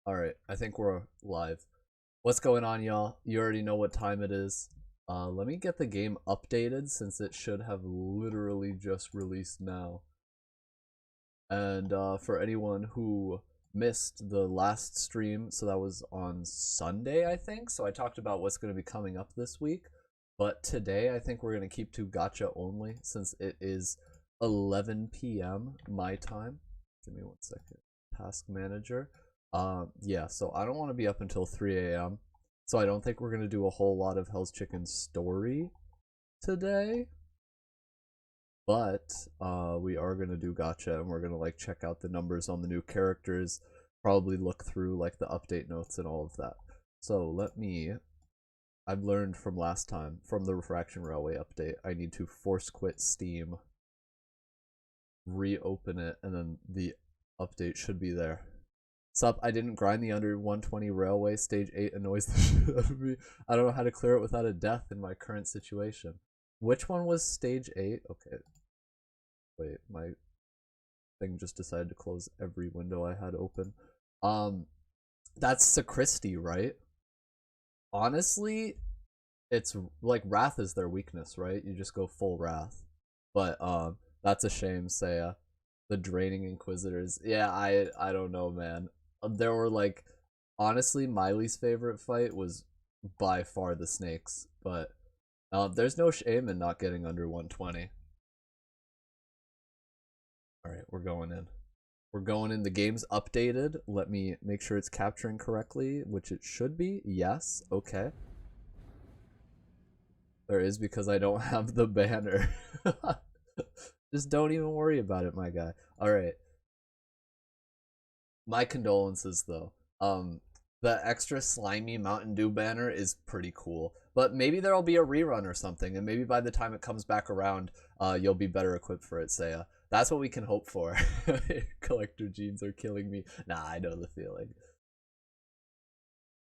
Alright, I think we're live. What's going on, y'all? You already know what time it is. Let me get the game updated since it should have literally just released now. And for anyone who missed the last stream, so that was on Sunday, I think. So I talked about what's going to be coming up this week. But today, I think we're going to keep to gacha only since it is 11 p.m. my time. Give me 1 second. Task manager. Yeah, so I don't want to be up until 3 a.m. So I don't think we're going to do a whole lot of Hell's Chicken story today. But we are going to do gacha, and we're going to like check out the numbers on the new characters, probably look through like the update notes and all of that. So I've learned from last time, from the Refraction Railway update, I need to force quit Steam, reopen it, and then the update should be there. Sup, I didn't grind the under 120 railway. Stage 8 annoys the shit out of me. I don't know how to clear it without a death in my current situation. Which one was stage 8? Okay. Wait, my thing just decided to close every window I had open. That's Sacristy, right? Honestly, it's like Wrath is their weakness, right? You just go full Wrath. But that's a shame, Saya. The Draining Inquisitors. Yeah, I don't know, man. There were like, honestly, my least favorite fight was by far the snakes, but there's no shame in not getting under 120. Alright, we're going in. We're going in. The game's updated. Let me make sure it's capturing correctly, which it should be. Yes, okay. There is, because I don't have the banner. Just don't even worry about it, my guy. Alright. My condolences, though. The extra slimy Mountain Dew banner is pretty cool. But maybe there'll be a rerun or something, and maybe by the time it comes back around, you'll be better equipped for it, Saya. That's what we can hope for. Collector jeans are killing me. Nah, I know the feeling.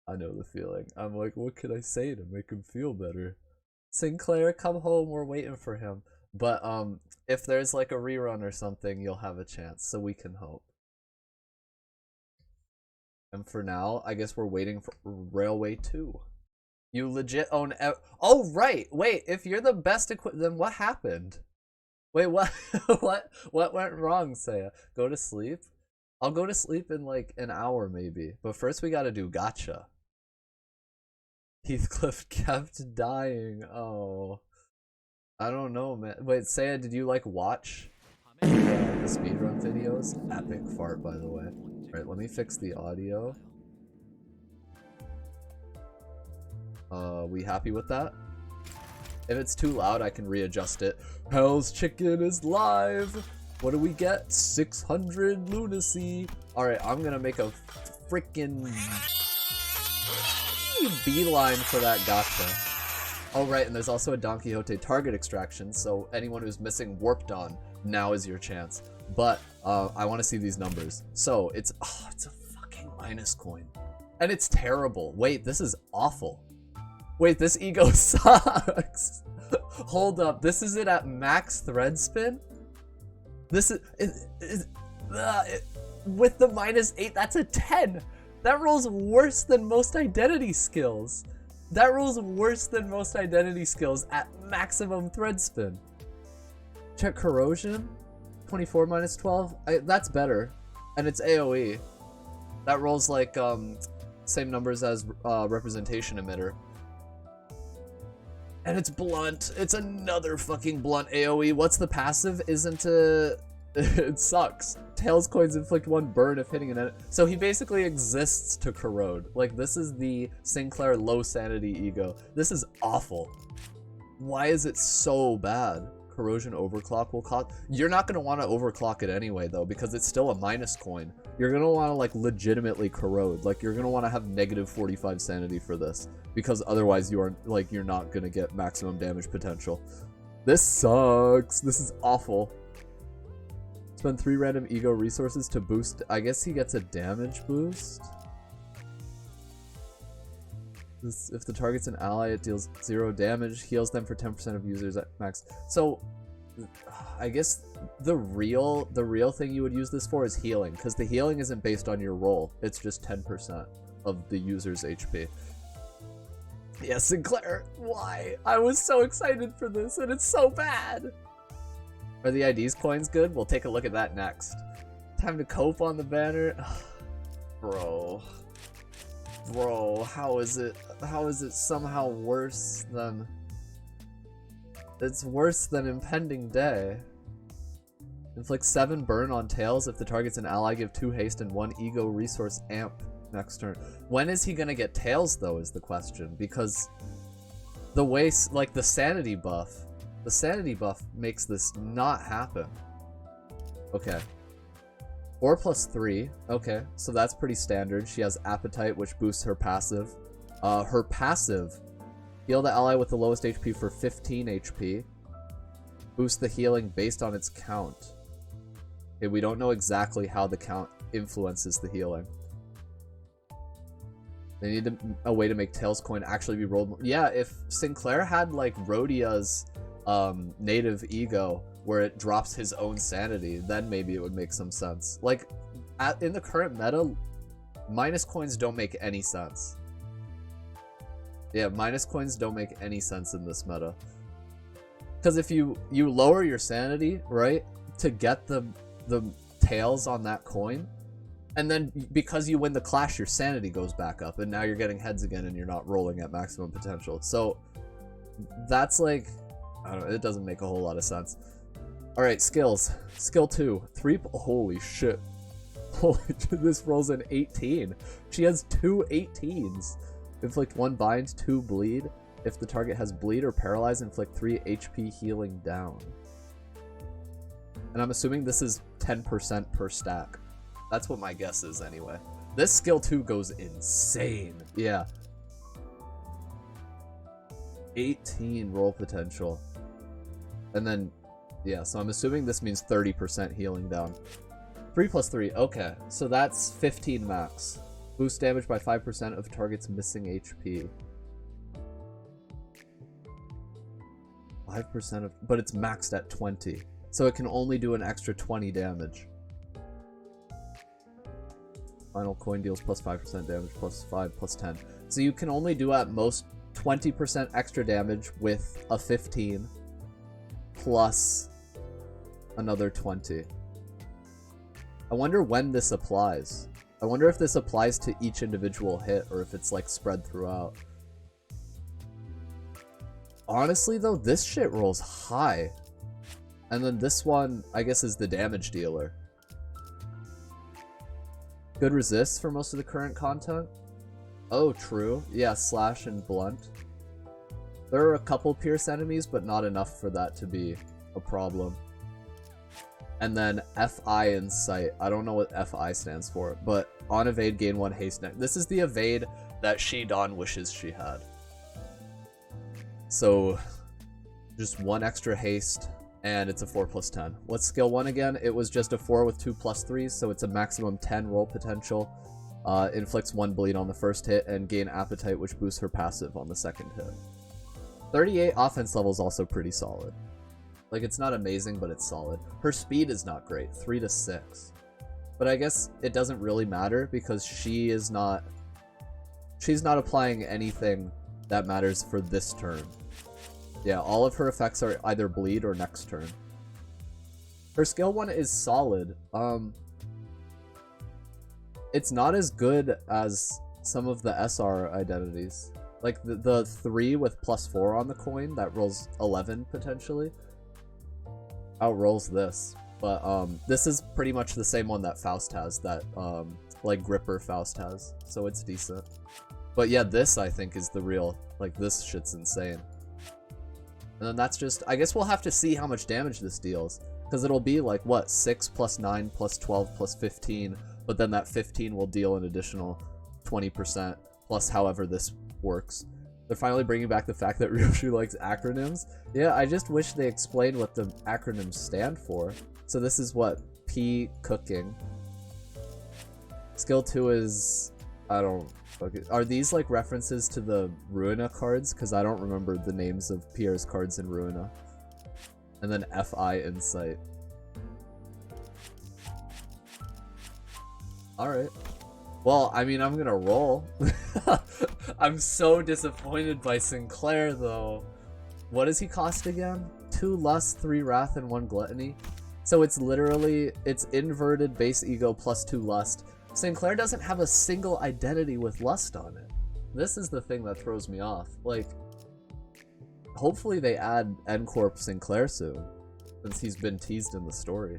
I know the feeling. I'm like, what can I say to make him feel better? Sinclair, come home, we're waiting for him. But if there's like a rerun or something, you'll have a chance, so we can hope. And for now, I guess we're waiting for Railway 2. You legit own oh, right! Wait, if you're the best equipped, then what happened? Wait, what? what went wrong, Saya? Go to sleep? I'll go to sleep in like an hour maybe. But first we gotta do gacha. Heathcliff kept dying. Oh. I don't know, man. Wait, Saya, did you like watch the speedrun videos? Epic fart, by the way. Alright, let me fix the audio. We happy with that? If it's too loud, I can readjust it. Hell's Chicken is live! What do we get? 600 lunacy! Alright, I'm gonna make a freaking beeline for that gacha. Oh right, and there's also a Don Quixote target extraction, so anyone who's missing Warp Dawn, now is your chance. But I want to see these numbers. So it's a fucking minus coin, and it's terrible. Wait, this is awful. Wait, this ego sucks. Hold up, this is it at max thread spin. This is with the -8. That's a 10. That rolls worse than most identity skills. That rolls worse than most identity skills at maximum thread spin. Check corrosion. 24 minus 12. That's better. And it's AoE. That rolls like same numbers as representation emitter. And it's blunt. It's another fucking blunt AoE. What's the passive? Isn't it? It sucks. Tails coins inflict 1 burn if hitting an enemy. So he basically exists to corrode. Like, this is the Sinclair low sanity ego. This is awful. Why is it so bad? Corrosion overclock will cost. You're not gonna want to overclock it anyway, though, because it's still a minus coin. You're gonna want to like legitimately corrode. Like, you're gonna want to have negative 45 sanity for this, because otherwise you're not gonna get maximum damage potential. This sucks. This is awful. Spend 3 random ego resources to boost. I guess he gets a damage boost. If the target's an ally, it deals 0 damage, heals them for 10% of users at max. So I guess the real thing you would use this for is healing, because the healing isn't based on your roll. It's just 10% of the user's HP. Yeah, Sinclair, why? I was so excited for this, and it's so bad. Are the IDs coins good? We'll take a look at that next. Time to cope on the banner. Bro, how is it somehow worse than... It's worse than Impending Day. Inflict 7 burn on tails if the target's an ally, give 2 haste and 1 ego resource amp next turn. When is he gonna get tails though is the question, because the way, like, the sanity buff makes this not happen. Okay. 4+3, okay, so that's pretty standard. She has appetite, which boosts her passive. Her passive, heal the ally with the lowest HP for 15 HP. Boost the healing based on its count. Okay, we don't know exactly how the count influences the healing. They need a way to make Tails coin actually be rolled more. Yeah, if Sinclair had like Rhodia's native ego, where it drops his own sanity, then maybe it would make some sense. Like, in the current meta, minus coins don't make any sense. Yeah, minus coins don't make any sense in this meta. Because if you lower your sanity, right, to get the tails on that coin, and then because you win the clash, your sanity goes back up, and now you're getting heads again, and you're not rolling at maximum potential. So that's like, I don't know, it doesn't make a whole lot of sense. Alright, skills. Skill 2. 3. Holy shit. Holy, this rolls an 18. She has 2 18s. Inflict 1 bind, 2 bleed. If the target has bleed or paralyze, inflict 3 HP healing down. And I'm assuming this is 10% per stack. That's what my guess is anyway. This skill 2 goes insane. Yeah. 18 roll potential. And then, yeah, so I'm assuming this means 30% healing down. 3+3, okay. So that's 15 max. Boost damage by 5% of target's missing HP. 5% of, but it's maxed at 20. So it can only do an extra 20 damage. Final coin deals plus 5% damage, plus 5, plus 10. So you can only do at most 20% extra damage with a 15 plus another 20. I wonder when this applies. I wonder if this applies to each individual hit or if it's like spread throughout. Honestly though, this shit rolls high. And then this one, I guess, is the damage dealer. Good resist for most of the current content. Oh, true. Yeah, slash and blunt. There are a couple pierce enemies, but not enough for that to be a problem. And then FI in sight. I don't know what FI stands for, but on evade gain 1 haste next. This is the evade that Shidon wishes she had. So just 1 extra haste, and it's a 4+10. What's skill 1 again? It was just a 4 with 2+3s, so it's a maximum 10 roll potential. Inflicts 1 bleed on the first hit, and gain appetite, which boosts her passive on the second hit. 38 offense level is also pretty solid. Like, it's not amazing, but it's solid. Her speed is not great, 3 to 6. But I guess it doesn't really matter because she's not applying anything that matters for this turn. Yeah, all of her effects are either bleed or next turn. Her skill 1 is solid. It's not as good as some of the SR identities. Like the 3 with +4 on the coin that rolls 11 potentially outrolls this. But this is pretty much the same one that Faust has, that like Gripper Faust has, so it's decent. But yeah, this I think is the real, like, this shit's insane. And then that's just, I guess we'll have to see how much damage this deals, because it'll be like, what, 6 plus 9 plus 12 plus 15, but then that 15 will deal an additional 20% plus however this works. They're finally bringing back the fact that Ryoshu likes acronyms. Yeah, I just wish they explained what the acronyms stand for. So this is what? P cooking. Skill 2 is, I don't, are these like references to the Ruina cards? Because I don't remember the names of Pierre's cards in Ruina. and then FI insight. Alright. Well, I mean, I'm gonna roll. I'm so disappointed by Sinclair, though. What does he cost again? 2 lust, 3 wrath, and 1 gluttony. So it's literally, it's inverted base ego plus 2 lust. Sinclair doesn't have a single identity with lust on it. This is the thing that throws me off. Like, hopefully they add N-Corp Sinclair soon, since he's been teased in the story.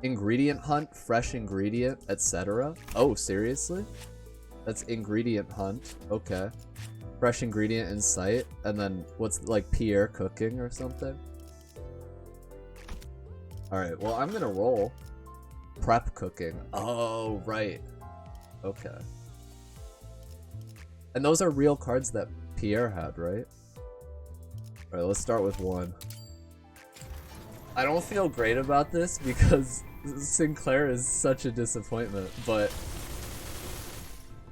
Ingredient hunt, fresh ingredient, etc. Oh, seriously? That's ingredient hunt. Okay. Fresh ingredient in sight, and then what's like Pierre cooking or something? Alright, well, I'm gonna roll. Prep cooking. Oh, right. Okay. And those are real cards that Pierre had, right? Alright, let's start with 1. I don't feel great about this because Sinclair is such a disappointment, but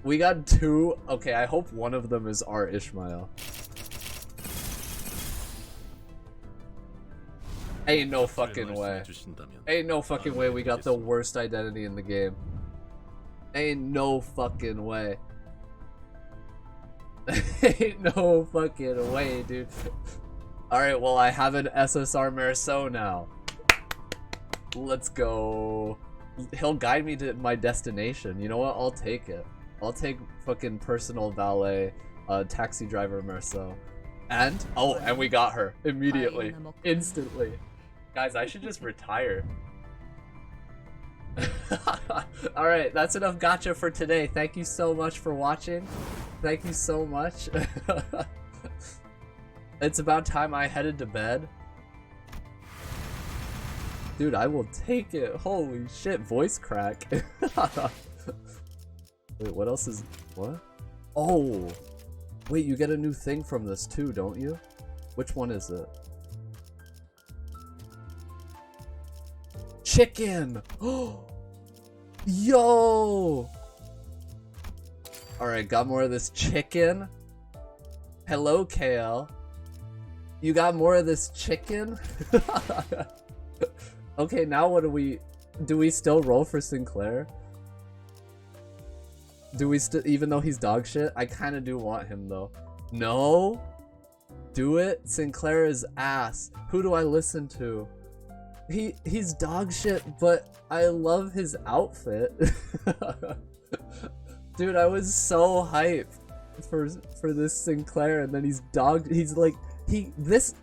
we got 2. Okay, I hope one of them is our Ishmael. Ain't no fucking way. Ain't no fucking way we got the worst identity in the game. Ain't no fucking way. Ain't no fucking way, dude. Alright, well, I have an SSR Merceau now. Let's go. He'll guide me to my destination. You know what? I'll take it. I'll take fucking personal valet, taxi driver Merceau. And, oh, and we got her. Immediately. Instantly. Guys, I should just retire. Alright, that's enough gacha for today. Thank you so much for watching. Thank you so much. It's about time I headed to bed. Dude, I will take it. Holy shit, voice crack. Wait, what else is... What? Oh! Wait, you get a new thing from this too, don't you? Which one is it? Chicken! Yo! Alright, got more of this chicken. Hello, KL. You got more of this chicken? Okay, now what do we still roll for Sinclair? Do we still, even though he's dog shit? I kind of do want him though. No? Do it? Sinclair is ass. Who do I listen to? He's dog shit, but I love his outfit. Dude, I was so hyped for this Sinclair, and then he's like, this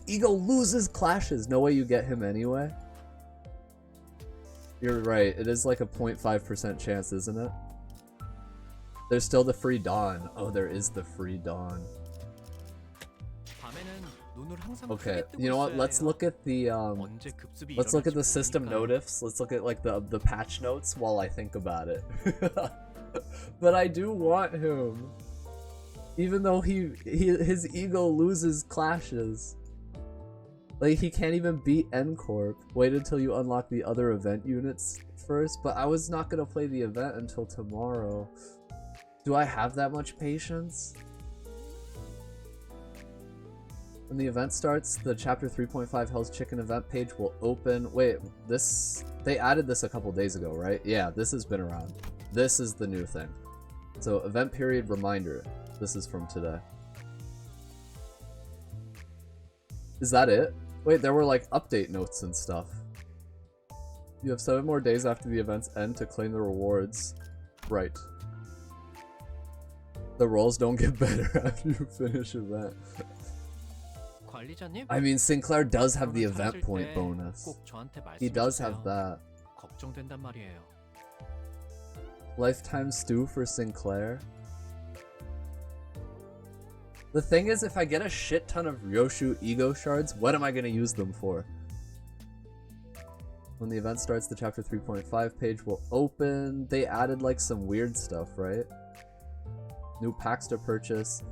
ego loses clashes. No way you get him anyway. You're right, it is like a 0.5% chance, isn't it? There's still the free dawn. Oh, there is the free dawn. Okay, you know what? Let's look at the system notifs. Let's look at like the patch notes while I think about it. But I do want him, even though his ego loses clashes. Like, he can't even beat N-Corp. Wait until you unlock the other event units first. But I was not gonna play the event until tomorrow. Do I have that much patience? When the event starts, the chapter 3.5 Hell's Chicken event page will open. Wait, they added this a couple days ago, right? Yeah, this has been around. This is the new thing. So, event period reminder. This is from today. Is that it? Wait, there were like update notes and stuff. You have 7 more days after the event's end to claim the rewards. Right. The rolls don't get better after you finish event. I mean, Sinclair does have the event point bonus. He does have that. Lifetime stew for Sinclair. The thing is, if I get a shit ton of ryoshu ego shards, what am I going to use them for? When the event starts, the chapter 3.5 page will open. They added like some weird stuff, right? New packs to purchase.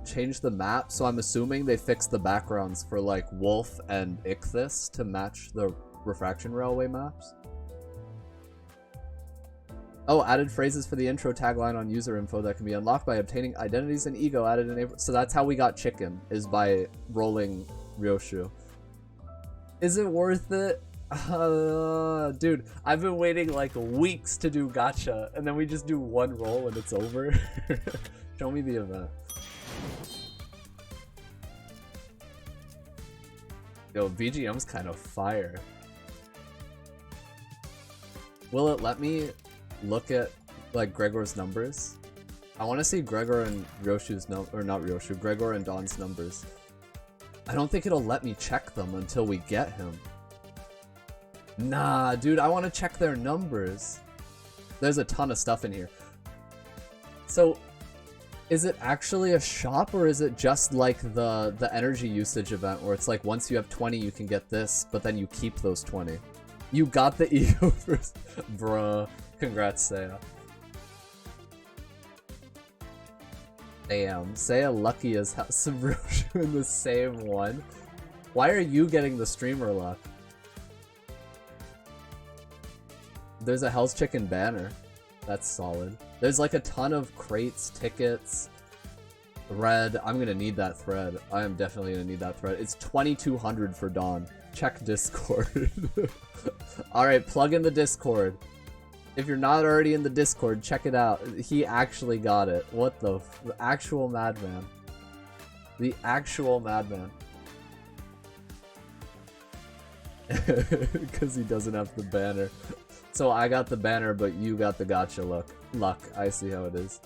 Change the map, so I'm assuming they fixed the backgrounds for like Wolf and Ichthys to match the Refraction Railway maps. Oh, added phrases for the intro tagline on user info that can be unlocked by obtaining identities and ego added in April. So that's how we got chicken, is by rolling ryoshu. Is it worth it? Dude, I've been waiting like weeks to do gacha, and then we just do one roll and it's over. Show me the event. Yo, BGM's kind of fire. Will it let me look at like Gregor's numbers? I want to see Gregor and Ryoshu's or not Ryoshu, Gregor and Don's numbers. I don't think it'll let me check them until we get him. Nah, dude, I want to check their numbers. There's a ton of stuff in here. So, is it actually a shop, or is it just like the energy usage event where it's like once you have 20 you can get this, but then you keep those 20? You got the ego first. Bruh. Congrats, Saya. Damn, Saya lucky as House of Ryoshu in the same one. Why are you getting the streamer luck? There's a Hell's Chicken banner. That's solid. There's like a ton of crates, tickets, thread. I'm gonna need that thread. I am definitely gonna need that thread. It's 2200 for Dawn. Check Discord. Alright, plug in the Discord. If you're not already in the Discord, check it out. He actually got it. What the actual madman. The actual madman. Because he doesn't have the banner. So I got the banner, but you got the gacha luck. I see how it is.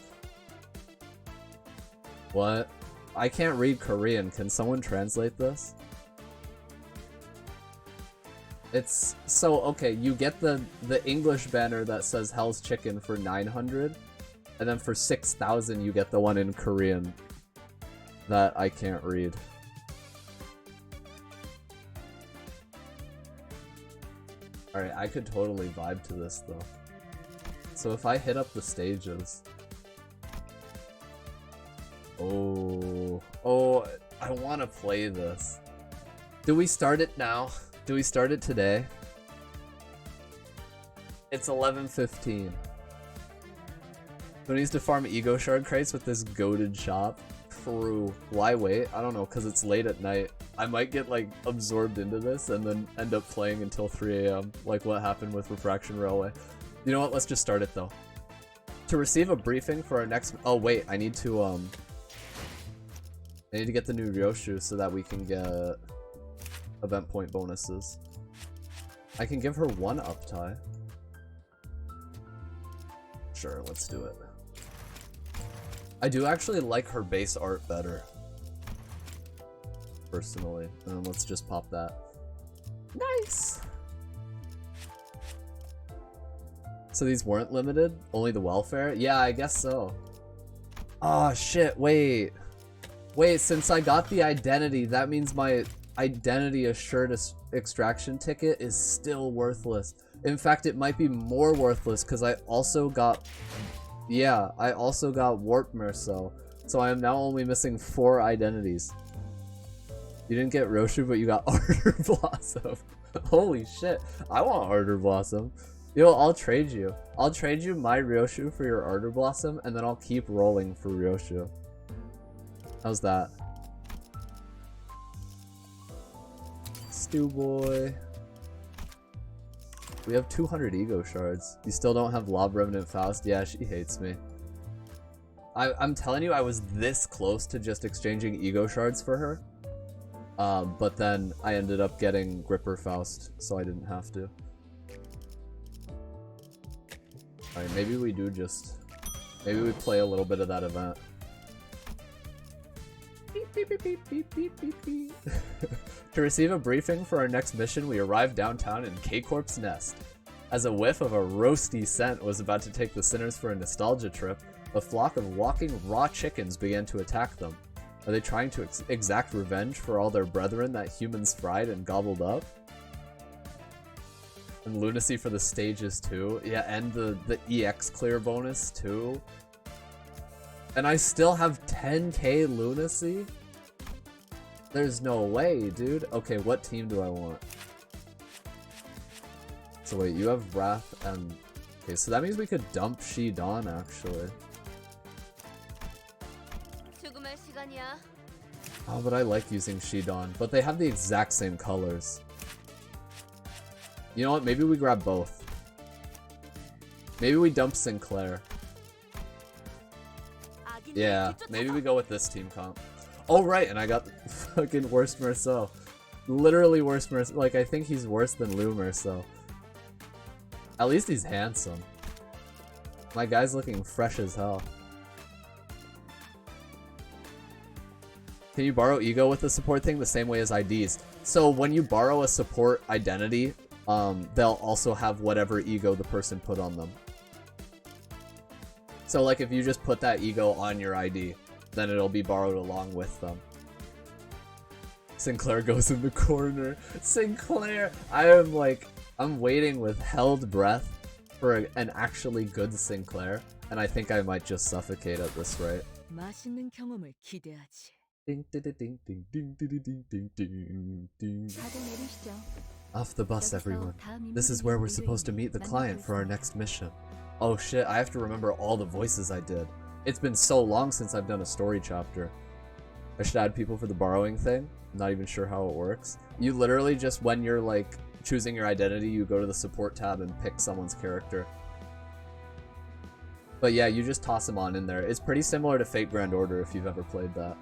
What? I can't read Korean. Can someone translate this? It's so okay, you get the English banner that says Hell's Chicken for 900, and then for 6,000 you get the one in Korean that I can't read. Alright, I could totally vibe to this though. So if I hit up the stages... Oh, I want to play this. Do we start it now? Do we start it today? It's 11:15. Who needs to farm ego shard crates with this goated shop? True. Why wait? I don't know, because it's late at night. I might get like absorbed into this and then end up playing until 3 AM, like what happened with Refraction Railway. You know what? Let's just start it though. To receive a briefing for our next... Oh wait, I need to get the new ryoshu so that we can get event point bonuses. I can give her one uptie. Sure, let's do it. I do actually like her base art better. Personally. And let's just pop that. Nice! So these weren't limited? Only the welfare? Yeah, I guess so. Oh shit, wait. Wait, since I got the identity, that means my identity assured extraction ticket is still worthless. In fact, it might be more worthless because I also got... Yeah, I also got Warp Merceau. So I am now only missing 4 identities. You didn't get Roshu, but you got Ardor Blossom. Holy shit, I want Ardor Blossom. Yo, I'll trade you. I'll trade you my Ryoshu for your Ardor Blossom, and then I'll keep rolling for Ryoshu. How's that? Stew boy. We have 200 ego shards. You still don't have Lob Revenant Faust? Yeah, she hates me. I'm telling you, I was this close to just exchanging ego shards for her. But then I ended up getting Gripper Faust, so I didn't have to. Alright, maybe we do just... Maybe we play a little bit of that event. Beep, beep, beep, beep, beep, beep, beep, beep. To receive a briefing for our next mission, we arrived downtown in K-Corp's nest. As a whiff of a roasty scent was about to take the sinners for a nostalgia trip, a flock of walking raw chickens began to attack them. Are they trying to exact revenge for all their brethren that humans fried and gobbled up? And lunacy for the stages too. Yeah, and the EX clear bonus too. And I still have 10k lunacy? There's no way, dude. Okay, what team do I want? So wait, you have Wrath and Okay, so that means we could dump Shidon, actually. Oh, but I like using Shidon. But they have the exact same colors. You know what? Maybe we grab both. Maybe we dump Sinclair. Yeah, maybe we go with this team comp. Oh, right, and I got fucking worst Merceau. Literally worst Merceau. Like, I think he's worse than Lou Merceau. At least he's handsome. My guy's looking fresh as hell. Can you borrow ego with the support thing the same way as IDs? So when you borrow a support identity, they'll also have whatever ego the person put on them. So like if you just put that ego on your ID, then it'll be borrowed along with them. Sinclair goes in the corner. Sinclair! I'm waiting with held breath for an actually good Sinclair, and I think I might just suffocate at this rate. Ding, ding, ding, ding, ding, ding, ding, ding, ding, ding. Off the bus, everyone. This is where we're supposed to meet the client for our next mission. Oh shit, I have to remember all the voices I did. It's been so long since I've done a story chapter. I should add people for the borrowing thing. I'm not even sure how it works. You literally just, when you're like choosing your identity, you go to the support tab and pick someone's character. But yeah, you just toss them on in there. It's pretty similar to Fate Grand Order if you've ever played that.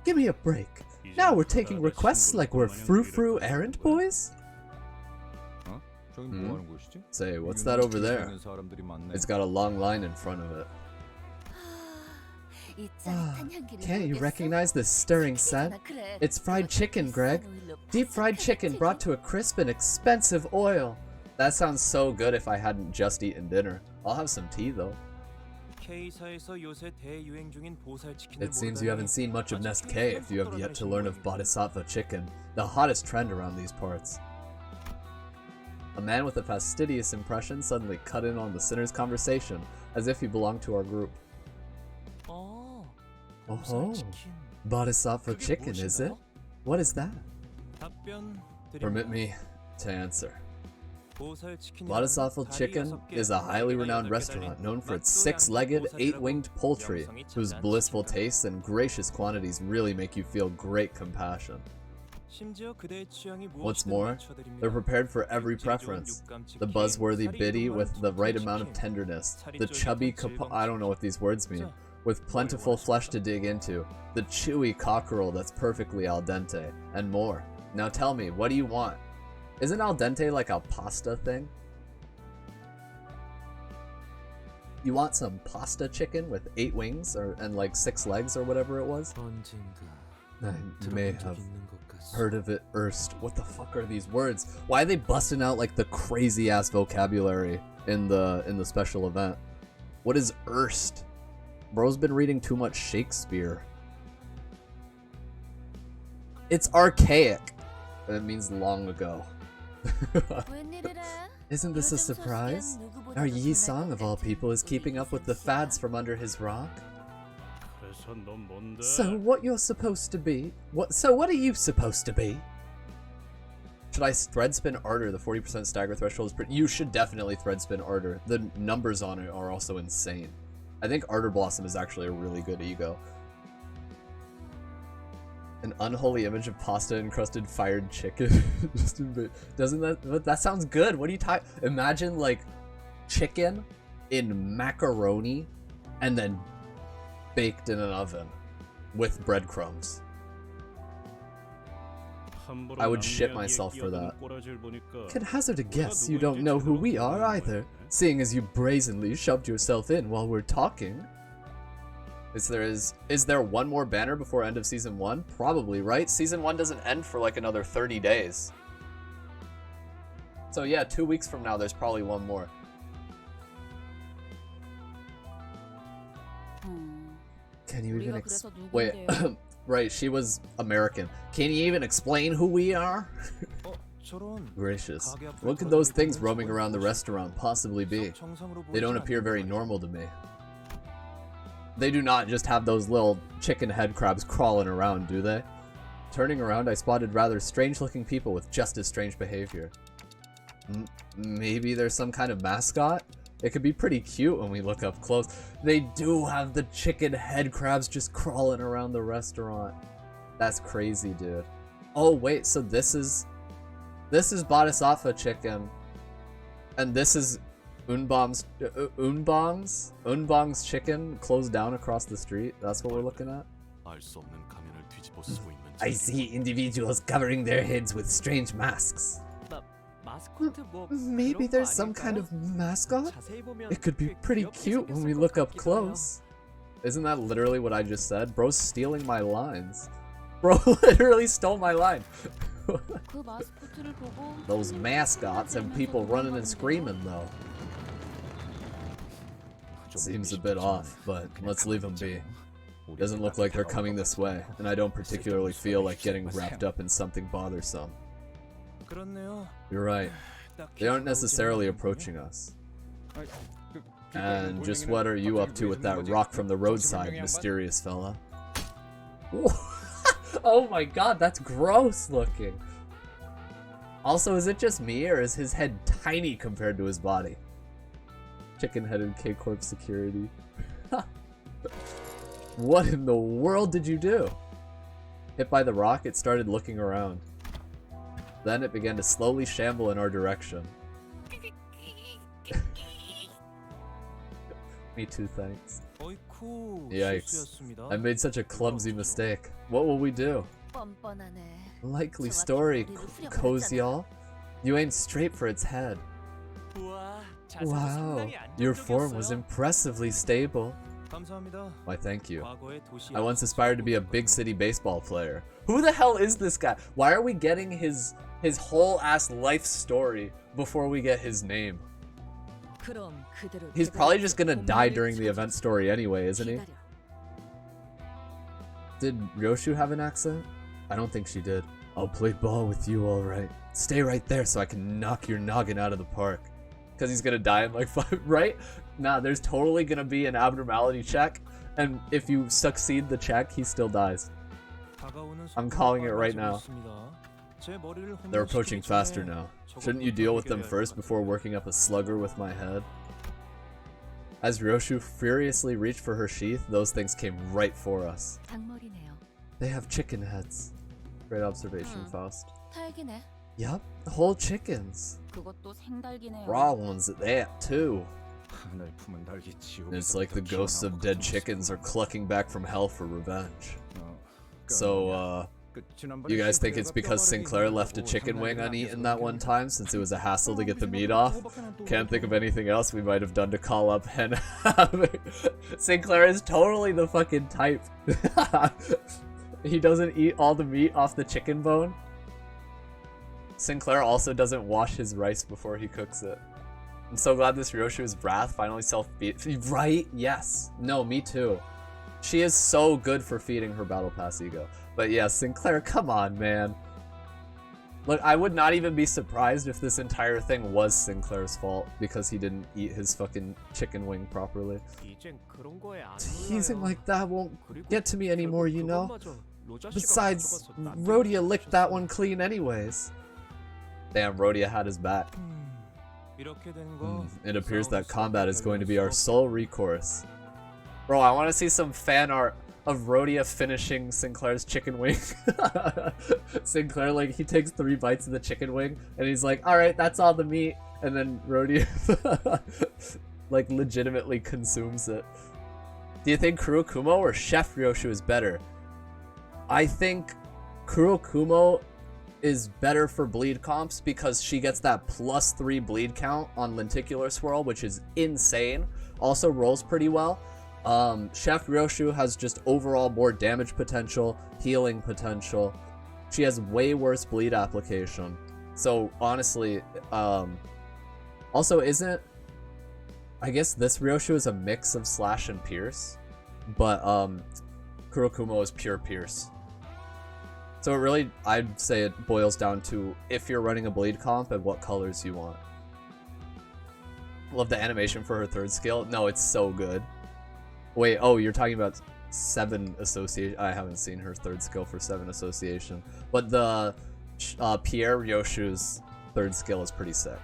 Give me a break. Now we're taking requests like we're frou-frou errand boys? Say, what's that over there? It's got a long line in front of it. Can't you recognize this stirring scent? It's fried chicken, Greg. Deep fried chicken brought to a crisp and expensive oil. That sounds so good if I hadn't just eaten dinner. I'll have some tea though. It seems you haven't seen much of Nest K if you have yet to learn of Bodhisattva chicken, the hottest trend around these parts. A man with a fastidious impression suddenly cut in on the sinner's conversation, as if he belonged to our group. Oh, Bodhisattva chicken, is it? What is that? Permit me to answer. Bodhisattva Chicken is a highly renowned restaurant known for its six-legged, eight-winged poultry, whose blissful tastes and gracious quantities really make you feel great compassion. What's more, they're prepared for every preference. The buzzworthy biddy with the right amount of tenderness, the chubby I don't know what these words mean, with plentiful flesh to dig into, the chewy cockerel that's perfectly al dente, and more. Now tell me, what do you want? Isn't al dente like a pasta thing? You want some pasta chicken with 8 wings and like 6 legs or whatever it was? I may have heard of it erst. What the fuck are these words? Why are they busting out like the crazy ass vocabulary in the special event? What is erst? Bro's been reading too much Shakespeare. It's archaic. It means long ago. Isn't this a surprise? Our Yi Song of all people is keeping up with the fads from under his rock. So what you're supposed to be? So what are you supposed to be? Should I thread spin Ardor? The 40% stagger threshold is pretty. You should definitely thread spin Ardor. The numbers on it are also insane. I think Ardor Blossom is actually a really good ego. An unholy image of pasta encrusted fired chicken. Doesn't that sounds good? What are you talking? Imagine like chicken in macaroni and then baked in an oven with breadcrumbs. I would shit myself for that. Can hazard a guess you don't know who we are either, seeing as you brazenly shoved yourself in while we're talking. Is there one more banner before end of season 1? Probably, right? Season 1 doesn't end for like another 30 days. So yeah, 2 weeks from now there's probably one more. Can you even wait, right, she was American. Can you even explain who we are? Gracious. What could those things roaming around the restaurant possibly be? They don't appear very normal to me. They do not just have those little chicken head crabs crawling around, do they? Turning around, I spotted rather strange-looking people with just as strange behavior. Maybe there's some kind of mascot? It could be pretty cute when we look up close. They do have the chicken head crabs just crawling around the restaurant. That's crazy, dude. Oh wait, so this is Bodhisattva chicken, and this is Unbong's chicken closed down across the street. That's what we're looking at. I see individuals covering their heads with strange masks. Maybe there's some kind of mascot? It could be pretty cute when we look up close. Isn't that literally what I just said? Bro's stealing my lines. Bro literally stole my line. Those mascots and people running and screaming though. Seems a bit off, but let's leave them be. Doesn't look like they're coming this way, and I don't particularly feel like getting wrapped up in something bothersome. You're right. They aren't necessarily approaching us. And just what are you up to with that rock from the roadside, mysterious fella? Oh my god, that's gross looking. Also, is it just me, or is his head tiny compared to his body? Chicken-headed K-Corp security. What in the world did you do? Hit by the rock, it started looking around. Then it began to slowly shamble in our direction. Me too, thanks. Yikes. I made such a clumsy mistake. What will we do? Likely story, Kozial. You aimed straight for its head. Wow, your form was impressively stable. Why, thank you. I once aspired to be a big city baseball player. Who the hell is this guy? Why are we getting his whole ass life story before we get his name? He's probably just gonna die during the event story anyway, isn't he? Did ryoshu have an accent? I don't think she did. I'll play ball with you, alright. Stay right there so I can knock your noggin out of the park. Because he's gonna die in like 5, right? Nah, there's totally gonna be an abnormality check, and if you succeed the check, he still dies. I'm calling it right now. They're approaching faster now. Shouldn't you deal with them first before working up a slugger with my head? As ryoshu furiously reached for her sheath, those things came right for us. They have chicken heads. Great observation, Faust. Yup, whole chickens. Raw ones at that, too. It's like the ghosts of dead chickens are clucking back from hell for revenge. So, you guys think it's because Sinclair left a chicken wing uneaten that one time since it was a hassle to get the meat off? Can't think of anything else we might have done to call up hen. Sinclair is totally the fucking type. He doesn't eat all the meat off the chicken bone. Sinclair also doesn't wash his rice before he cooks it. I'm so glad this ryoshu's wrath finally self-beat. Right? Yes. No, me too. She is so good for feeding her Battle Pass ego. But yeah, Sinclair, come on, man. Look, I would not even be surprised if this entire thing was Sinclair's fault because he didn't eat his fucking chicken wing properly. Teasing like that won't get to me anymore, you know? Besides, Rhodia licked that one clean anyways. Damn, Rhodia had his back. It appears that combat is going to be our sole recourse. Bro, I want to see some fan art of Rhodia finishing Sinclair's chicken wing. Sinclair, like, he takes 3 bites of the chicken wing, and he's like, alright, that's all the meat. And then Rhodia, like, legitimately consumes it. Do you think Kurokumo or Chef Ryoshu is better? I think Kurokumo is better for bleed comps because she gets that +3 bleed count on Lenticular Swirl, which is insane. Also rolls pretty well. Chef Ryoshu has just overall more damage potential, healing potential. She has way worse bleed application. So honestly, also isn't, I guess this Ryoshu is a mix of slash and pierce, but Kurokumo is pure pierce. So it really, I'd say it boils down to if you're running a bleed comp and what colors you want. Love the animation for her 3rd skill. No, it's so good. Wait, oh, you're talking about 7 association. I haven't seen her 3rd skill for 7 association. But the Pierre Ryoshu's 3rd skill is pretty sick.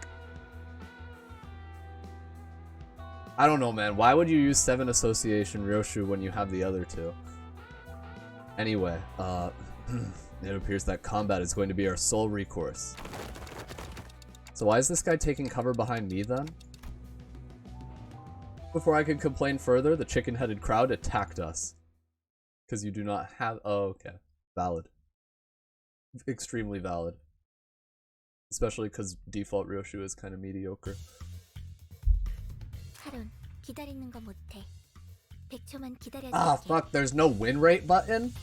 I don't know, man. Why would you use 7 association ryoshu when you have the other 2? Anyway, it appears that combat is going to be our sole recourse. So why is this guy taking cover behind me then? Before I could complain further, the chicken-headed crowd attacked us. Because you do not have... Oh, okay. Valid. Extremely valid. Especially because default ryoshu is kind of mediocre. Ah, fuck, there's no win rate button?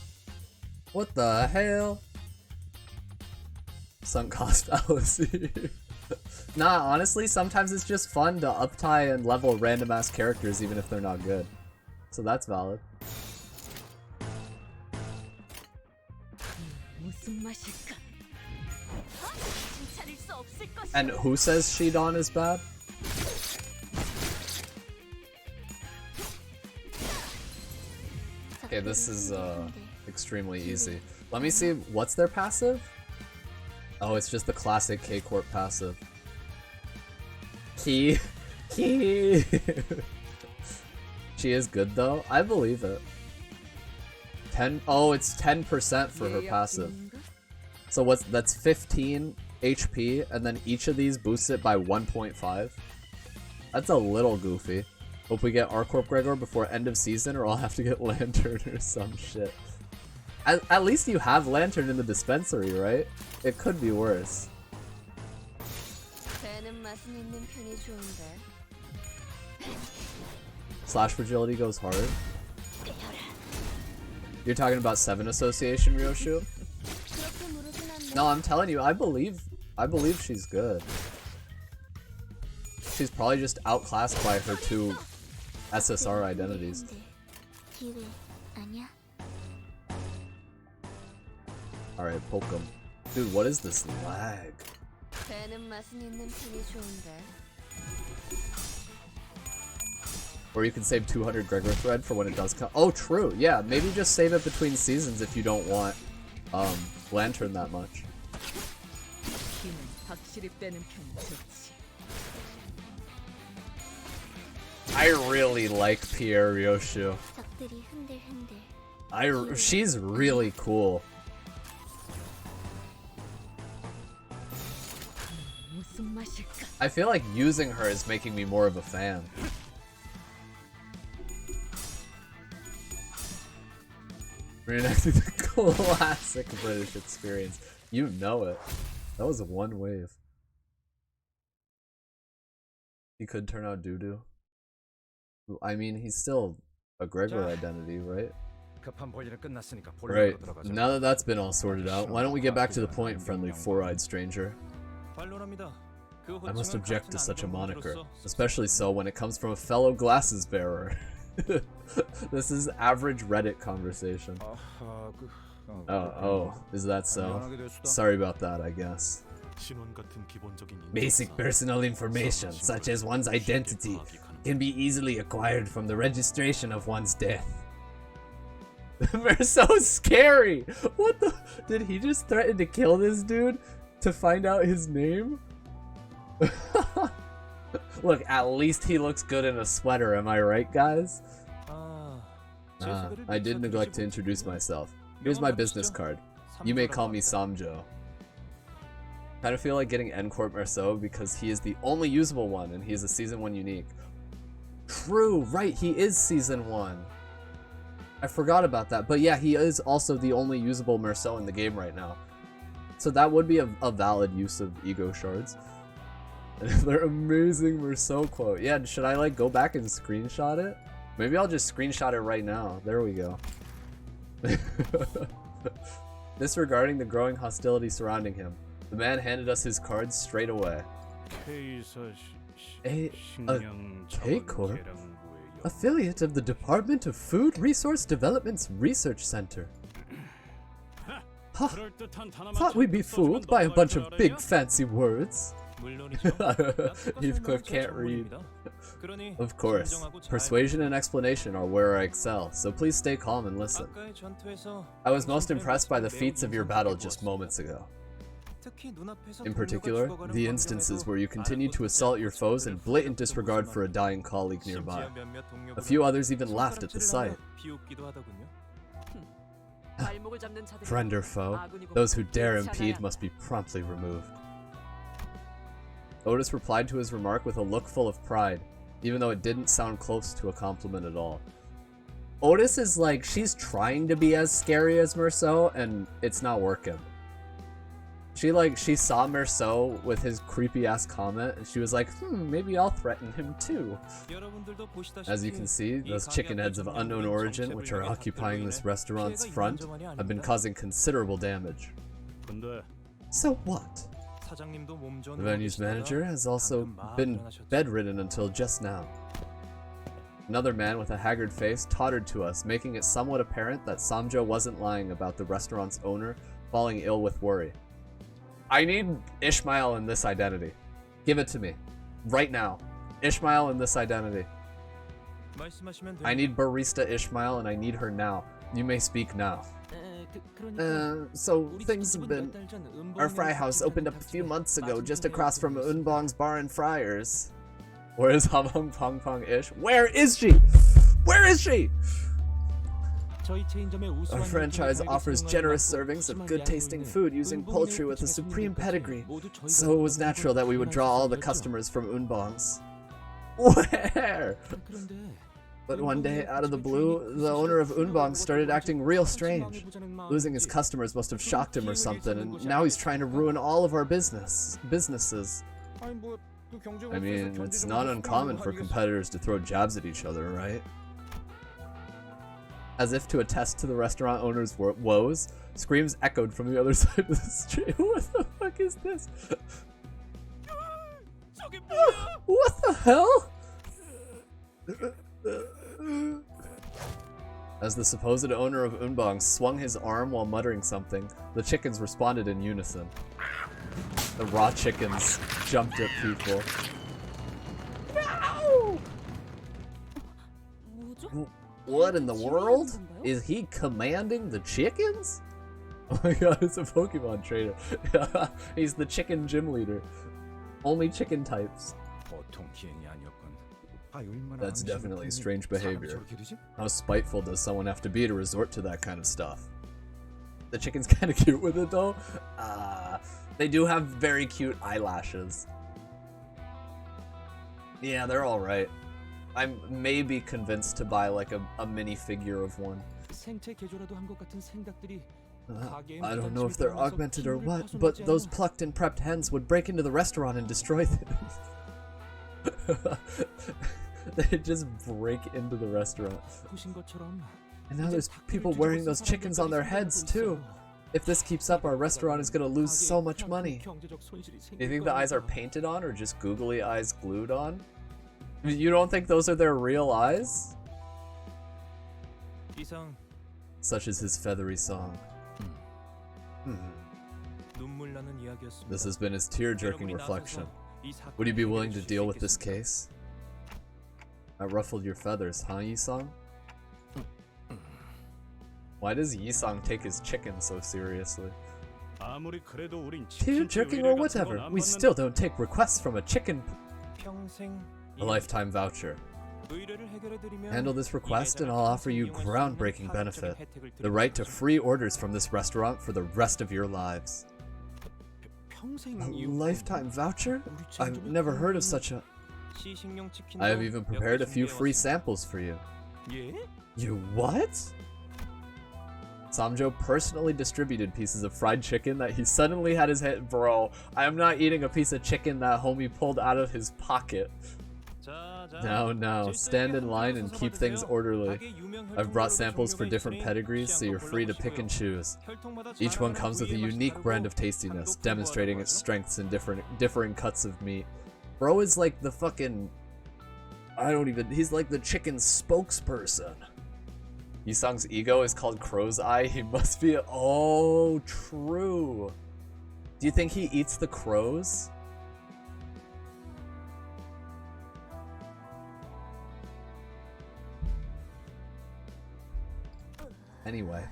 What the hell? Sunk cost fallacy. Nah, honestly, sometimes it's just fun to uptie and level random ass characters even if they're not good. So that's valid. And who says Shidon is bad? Okay, this is extremely easy. Let me see, what's their passive? Oh, it's just the classic K-Corp passive. Key. She is good though. I believe it. 10. Oh, it's 10% for her passive. So that's 15 HP, and then each of these boosts it by 1.5. That's a little goofy. Hope we get R-Corp Gregor before end of season, or I'll have to get Lantern or some shit. At least you have Lantern in the dispensary, right? It could be worse. Slash Fragility goes hard. You're talking about 7 association ryoshu? No, I'm telling you, I believe she's good. She's probably just outclassed by her 2 SSR identities. Alright, poke him. Dude, what is this lag? Or you can save 200 Gregor thread for when it does come. Oh, true. Yeah, maybe just save it between seasons if you don't want Lantern that much. I really like Pierre Ryoshu. She's really cool. I feel like using her is making me more of a fan. Reenacting the classic British experience. You know it. That was one wave. He could turn out doo-doo. I mean, he's still a Gregor identity, right? Right. Now that that's been all sorted out, why don't we get back to the point, friendly four-eyed stranger? I must object to such a moniker, especially so when it comes from a fellow glasses bearer. This is average Reddit conversation. Oh, is that so? Sorry about that, I guess. Basic personal information, such as one's identity, can be easily acquired from the registration of one's death. They're so scary! What the? Did he just threaten to kill this dude to find out his name? Look, at least he looks good in a sweater, am I right, guys? I did neglect to introduce myself. Here's my business card. You may call me Samjo. Kinda feel like getting N-Corp Marceau because he is the only usable one and he is a Season 1 unique. True, right, he is Season 1. I forgot about that, but yeah, he is also the only usable Marceau in the game right now. So that would be a valid use of ego shards. They're amazing Marceau quote. Yeah, should I like go back and screenshot it? Maybe I'll just screenshot it right now. There we go. Disregarding the growing hostility surrounding him, the man handed us his cards straight away. A K-Corp? Affiliate of the Department of Food Resource Development's Research Center. Huh. Thought we'd be fooled by a bunch of big fancy words. Heathcliff can't read. Of course. Persuasion and explanation are where I excel, so please stay calm and listen. I was most impressed by the feats of your battle just moments ago. In particular, the instances where you continue to assault your foes in blatant disregard for a dying colleague nearby. A few others even laughed at the sight. Friend or foe, those who dare impede must be promptly removed. Otis replied to his remark with a look full of pride, even though it didn't sound close to a compliment at all. Otis is like, she's trying to be as scary as Merceau, and it's not working. She saw Merceau with his creepy ass comment, and she was like, maybe I'll threaten him too. As you can see, those chicken heads of unknown origin, which are occupying this restaurant's front, have been causing considerable damage. So what? The venue's manager has also been bedridden until just now. Another man with a haggard face tottered to us, making it somewhat apparent that Samjo wasn't lying about the restaurant's owner falling ill with worry. I need Ishmael in this identity. Give it to me. Right now. Ishmael in this identity. I need Barista Ishmael and I need her now. You may speak now. So things have been... Our fry house opened up a few months ago just across from Unbong's Bar and Fryers. Where is Hamhung Pong Pong Ish? Where is she? Where is she? Our franchise offers generous servings of good-tasting food using poultry with a supreme pedigree, so it was natural that we would draw all the customers from Unbong's. Where? But one day, out of the blue, the owner of Unbong started acting real strange. Losing his customers must have shocked him or something, and now he's trying to ruin all of our businesses. I mean, it's not uncommon for competitors to throw jabs at each other, right? As if to attest to the restaurant owner's woes, screams echoed from the other side of the street. What the fuck is this? What the hell? As the supposed owner of Unbong swung his arm while muttering something, the chickens responded in unison. The raw chickens jumped at people. No! What in the world? Is he commanding the chickens? Oh my god, it's a Pokemon trainer. He's the chicken gym leader. Only chicken types. That's definitely strange behavior. How spiteful does someone have to be to resort to that kind of stuff? The chicken's kind of cute with it though. They do have very cute eyelashes. Yeah, they're alright. I'm maybe convinced to buy like a mini figure of one. I don't know if they're augmented or what, but those plucked and prepped hens would break into the restaurant and destroy things. They just break into the restaurant. And now there's people wearing those chickens on their heads too. If this keeps up, our restaurant is gonna lose so much money. Do you think the eyes are painted on or just googly eyes glued on? You don't think those are their real eyes? Such is his feathery song. This has been his tear-jerking reflection. Would you be willing to deal with this case? I ruffled your feathers, huh, Yisong? Why does Yisong take his chicken so seriously? Tear-jerking or whatever, we still don't take requests from a chicken. A lifetime voucher. Handle this request and I'll offer you groundbreaking benefit. The right to free orders from this restaurant for the rest of your lives. A lifetime voucher? I've never heard of such a... I have even prepared a few free samples for you. You what? Samjo personally distributed pieces of fried chicken that he suddenly had his head. Bro, I am not eating a piece of chicken that homie pulled out of his pocket. Now, stand in line and keep things orderly. I've brought samples for different pedigrees, so you're free to pick and choose. Each one comes with a unique brand of tastiness, demonstrating its strengths in differing cuts of meat. Bro is like the fucking... he's like the chicken spokesperson. Yisong's ego is called Crow's Eye. He must be... Oh, true. Do you think he eats the crows? Anyway.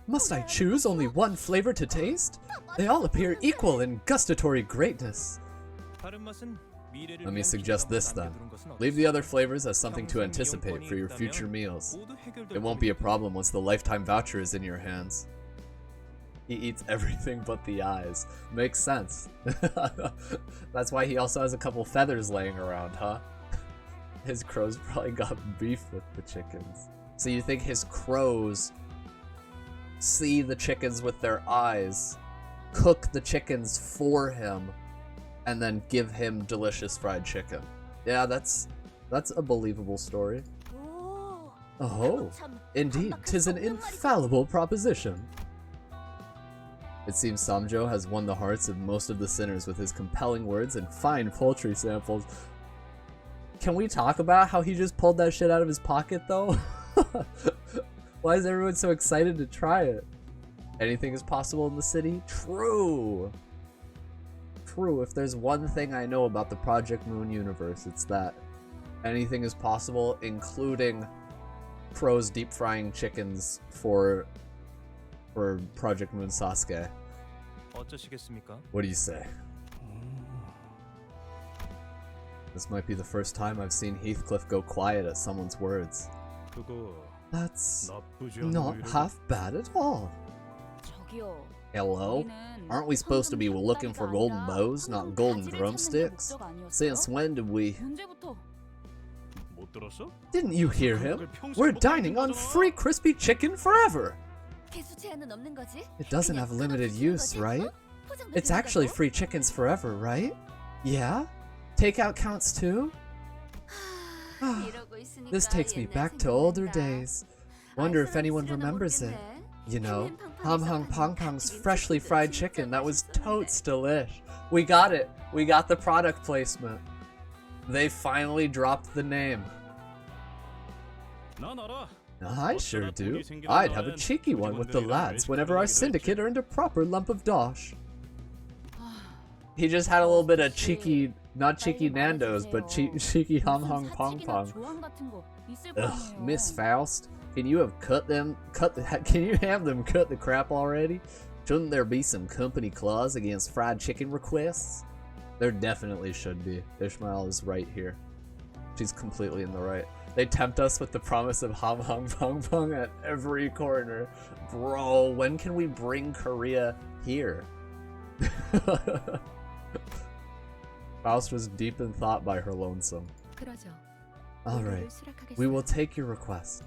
Must I choose only one flavor to taste? They all appear equal in gustatory greatness. Let me suggest this then. Leave the other flavors as something to anticipate for your future meals. It won't be a problem once the lifetime voucher is in your hands. He eats everything but the eyes. Makes sense. That's why he also has a couple feathers laying around, huh? His crows probably got beef with the chickens. So you think his crows see the chickens with their eyes, cook the chickens for him, and then give him delicious fried chicken? Yeah, that's a believable story. Oh, indeed, 'tis an infallible proposition. It seems Samjo has won the hearts of most of the sinners with his compelling words and fine poultry samples. Can we talk about how he just pulled that shit out of his pocket, though? Why is everyone so excited to try it? Anything is possible in the city? True! True, if there's one thing I know about the Project Moon universe, it's that anything is possible, including crows deep frying chickens for Project Moon Sasuke. What do you say? This might be the first time I've seen Heathcliff go quiet at someone's words. That's not half bad at all. Hello? Aren't we supposed to be looking for golden bows, not golden drumsticks? Since when did we... Didn't you hear him? We're dining on free crispy chicken forever! It doesn't have limited use, right? It's actually free chickens forever, right? Yeah? Takeout counts too? This takes me back to older days. Wonder if anyone remembers it. You know, Ham Hung Pong Pong's freshly fried chicken. That was totes delish. We got it. We got the product placement. They finally dropped the name. I sure do. I'd have a cheeky one with the lads whenever our syndicate earned a proper lump of dosh. He just had a little bit of cheeky, not cheeky Nando's, but cheeky Ham Hung Pong Pong. Ugh, Miss Faust, can you have can you have them cut the crap already? Shouldn't there be some company clause against fried chicken requests? There definitely should be. Ishmael is right here. She's completely in the right. They tempt us with the promise of Ham Hung Pong Pong at every corner. Bro, when can we bring Korea here? Faust was deep in thought by her lonesome. Alright, we will take your request.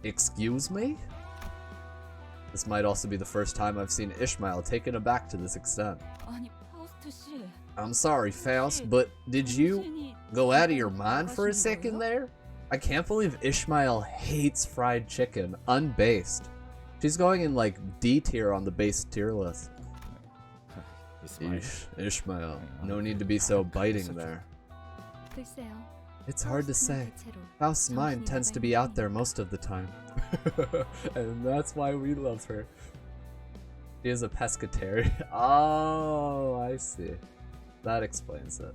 Excuse me? This might also be the first time I've seen Ishmael taken aback to this extent. I'm sorry, Faust, but did you go out of your mind for a second there? I can't believe Ishmael hates fried chicken, unbased. She's going in like D tier on the base tier list. Ishmael, no need to be so biting there. It's hard to say. Faust's mind tends to be out there most of the time. And that's why we love her. She is a pescatarian. Oh, I see. That explains it.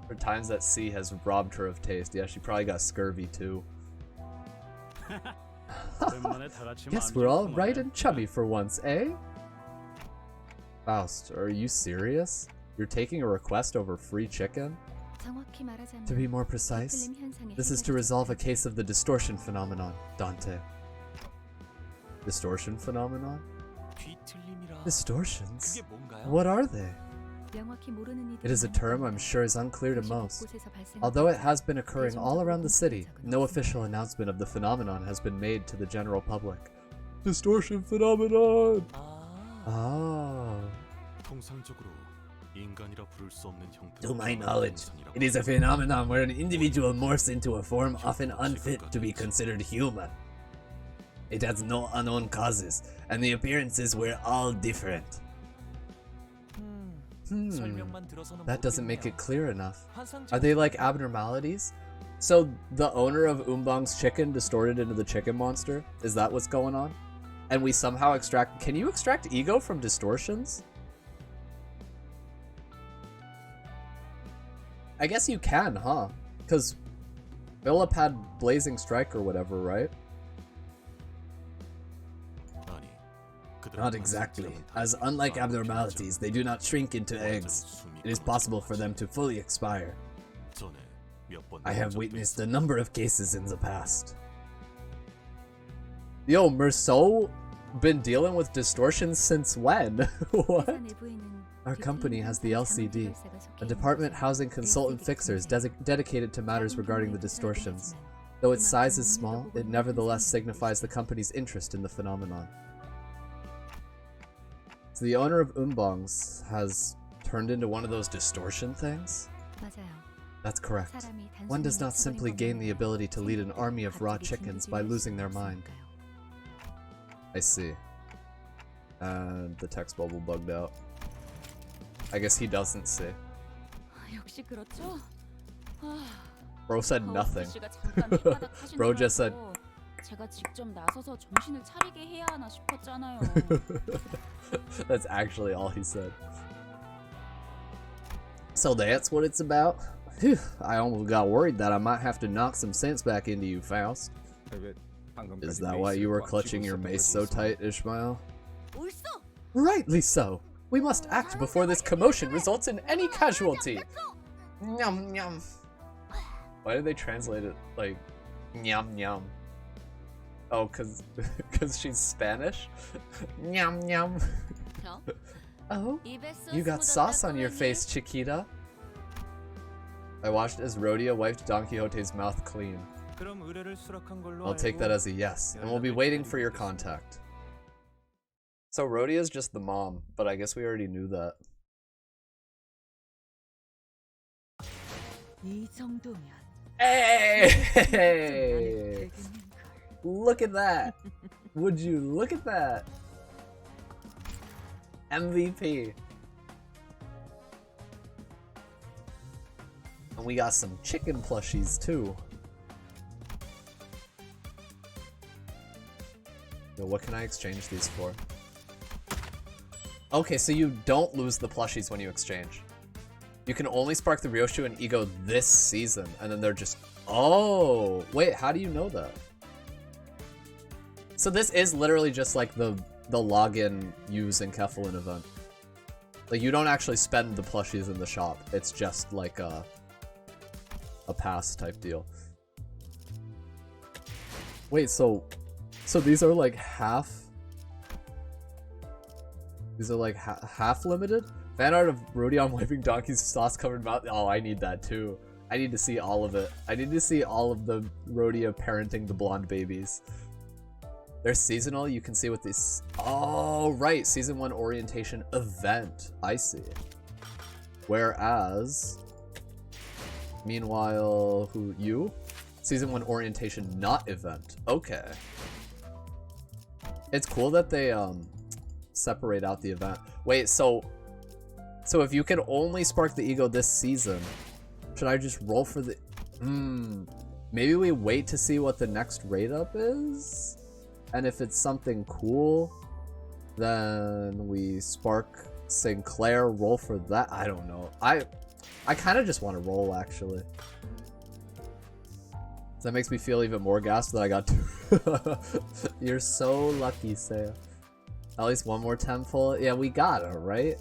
Her times at sea has robbed her of taste. Yeah, she probably got scurvy too. Guess we're all right and chummy for once, eh? Faust, are you serious? You're taking a request over free chicken? To be more precise, this is to resolve a case of the distortion phenomenon, Dante. Distortion phenomenon? Distortions? What are they? It is a term I'm sure is unclear to most. Although it has been occurring all around the city, no official announcement of the phenomenon has been made to the general public. Distortion phenomenon! Oh. To my knowledge, it is a phenomenon where an individual morphs into a form often unfit to be considered human. It has no unknown causes, and the appearances were all different. That doesn't make it clear enough. Are they like abnormalities? So the owner of Umbang's chicken distorted into the chicken monster? Is that what's going on? And we somehow extract... Can you extract ego from distortions? I guess you can, huh? Because Philip had Blazing Strike or whatever, right? Not exactly, as unlike abnormalities, they do not shrink into eggs. It is possible for them to fully expire. I have witnessed a number of cases in the past. Yo, Merceau been dealing with distortions since when? What? Our company has the LCD, a department housing consultant fixers dedicated to matters regarding the distortions. Though its size is small, it nevertheless signifies the company's interest in the phenomenon. So the owner of Umbongs has turned into one of those distortion things? That's correct. One does not simply gain the ability to lead an army of raw chickens by losing their mind. I see. And the text bubble bugged out. I guess he doesn't see. Bro said nothing. Bro just said that's actually all he said. So that's what it's about? Phew, I almost got worried that I might have to knock some sense back into you, Faust. Is that why you were clutching your mace so tight, Ishmael? Rightly so. We must act before this commotion results in any casualty. Nyum nyum. Why did they translate it like nyum nyum? Oh, cause she's Spanish? Nyum nyum. Oh, you got sauce on your face, Chiquita. I watched as Rhodia wiped Don Quixote's mouth clean. I'll take that as a yes, and we'll be waiting for your contact. So Rhodia's just the mom, but I guess we already knew that. Hey! Look at that! Would you look at that? MVP. And we got some chicken plushies too. Yo, what can I exchange these for? Okay, so you don't lose the plushies when you exchange. You can only spark the ryoshu and ego this season, and then they're just... Oh! Wait, how do you know that? So this is literally just like the login use in Kefalin event. Like, you don't actually spend the plushies in the shop. It's just like a pass type deal. Wait, so these are like half... These are like half limited? Fan art of Rodion wiping Donkey's sauce covered mouth. Oh, I need that too. I need to see all of it. I need to see all of the Rhodia parenting the blonde babies. They're seasonal, you can see what this... Oh, right, Season 1 orientation event. I see. Whereas... Meanwhile, you? Season 1 orientation not event. Okay. It's cool that they, separate out the event. Wait, so if you can only spark the ego this season, should I just roll for the... Maybe we wait to see what the next rate up is? And if it's something cool, then we spark Sinclair, roll for that. I don't know. I kind of just want to roll, actually. That makes me feel even more gassed that I got two. You're so lucky, Saya. At least one more temple. Yeah, we gotta, right?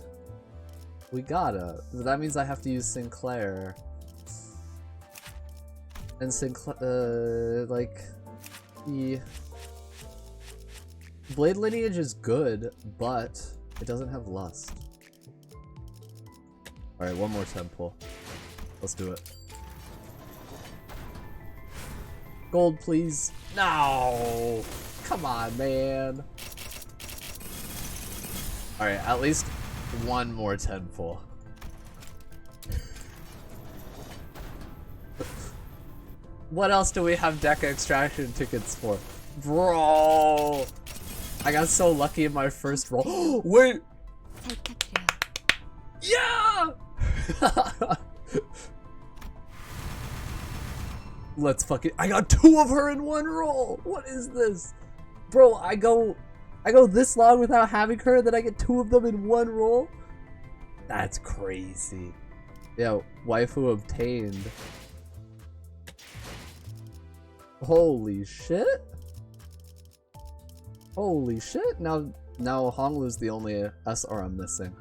We gotta. That means I have to use Sinclair. And Sinclair, like... Yeah. Blade Lineage is good, but it doesn't have Lust. Alright, one more temple. Let's do it. Gold, please. No! Come on, man. Alright, at least one more temple. What else do we have Deca extraction tickets for? Bro! I got so lucky in my first roll. Wait! Yeah! Let's fucking... I got two of her in one roll! What is this? Bro, I go this long without having her, then I get two of them in one roll? That's crazy. Yeah, waifu obtained. Holy shit. Holy shit. Now Now Honglu's the only SR I'm missing.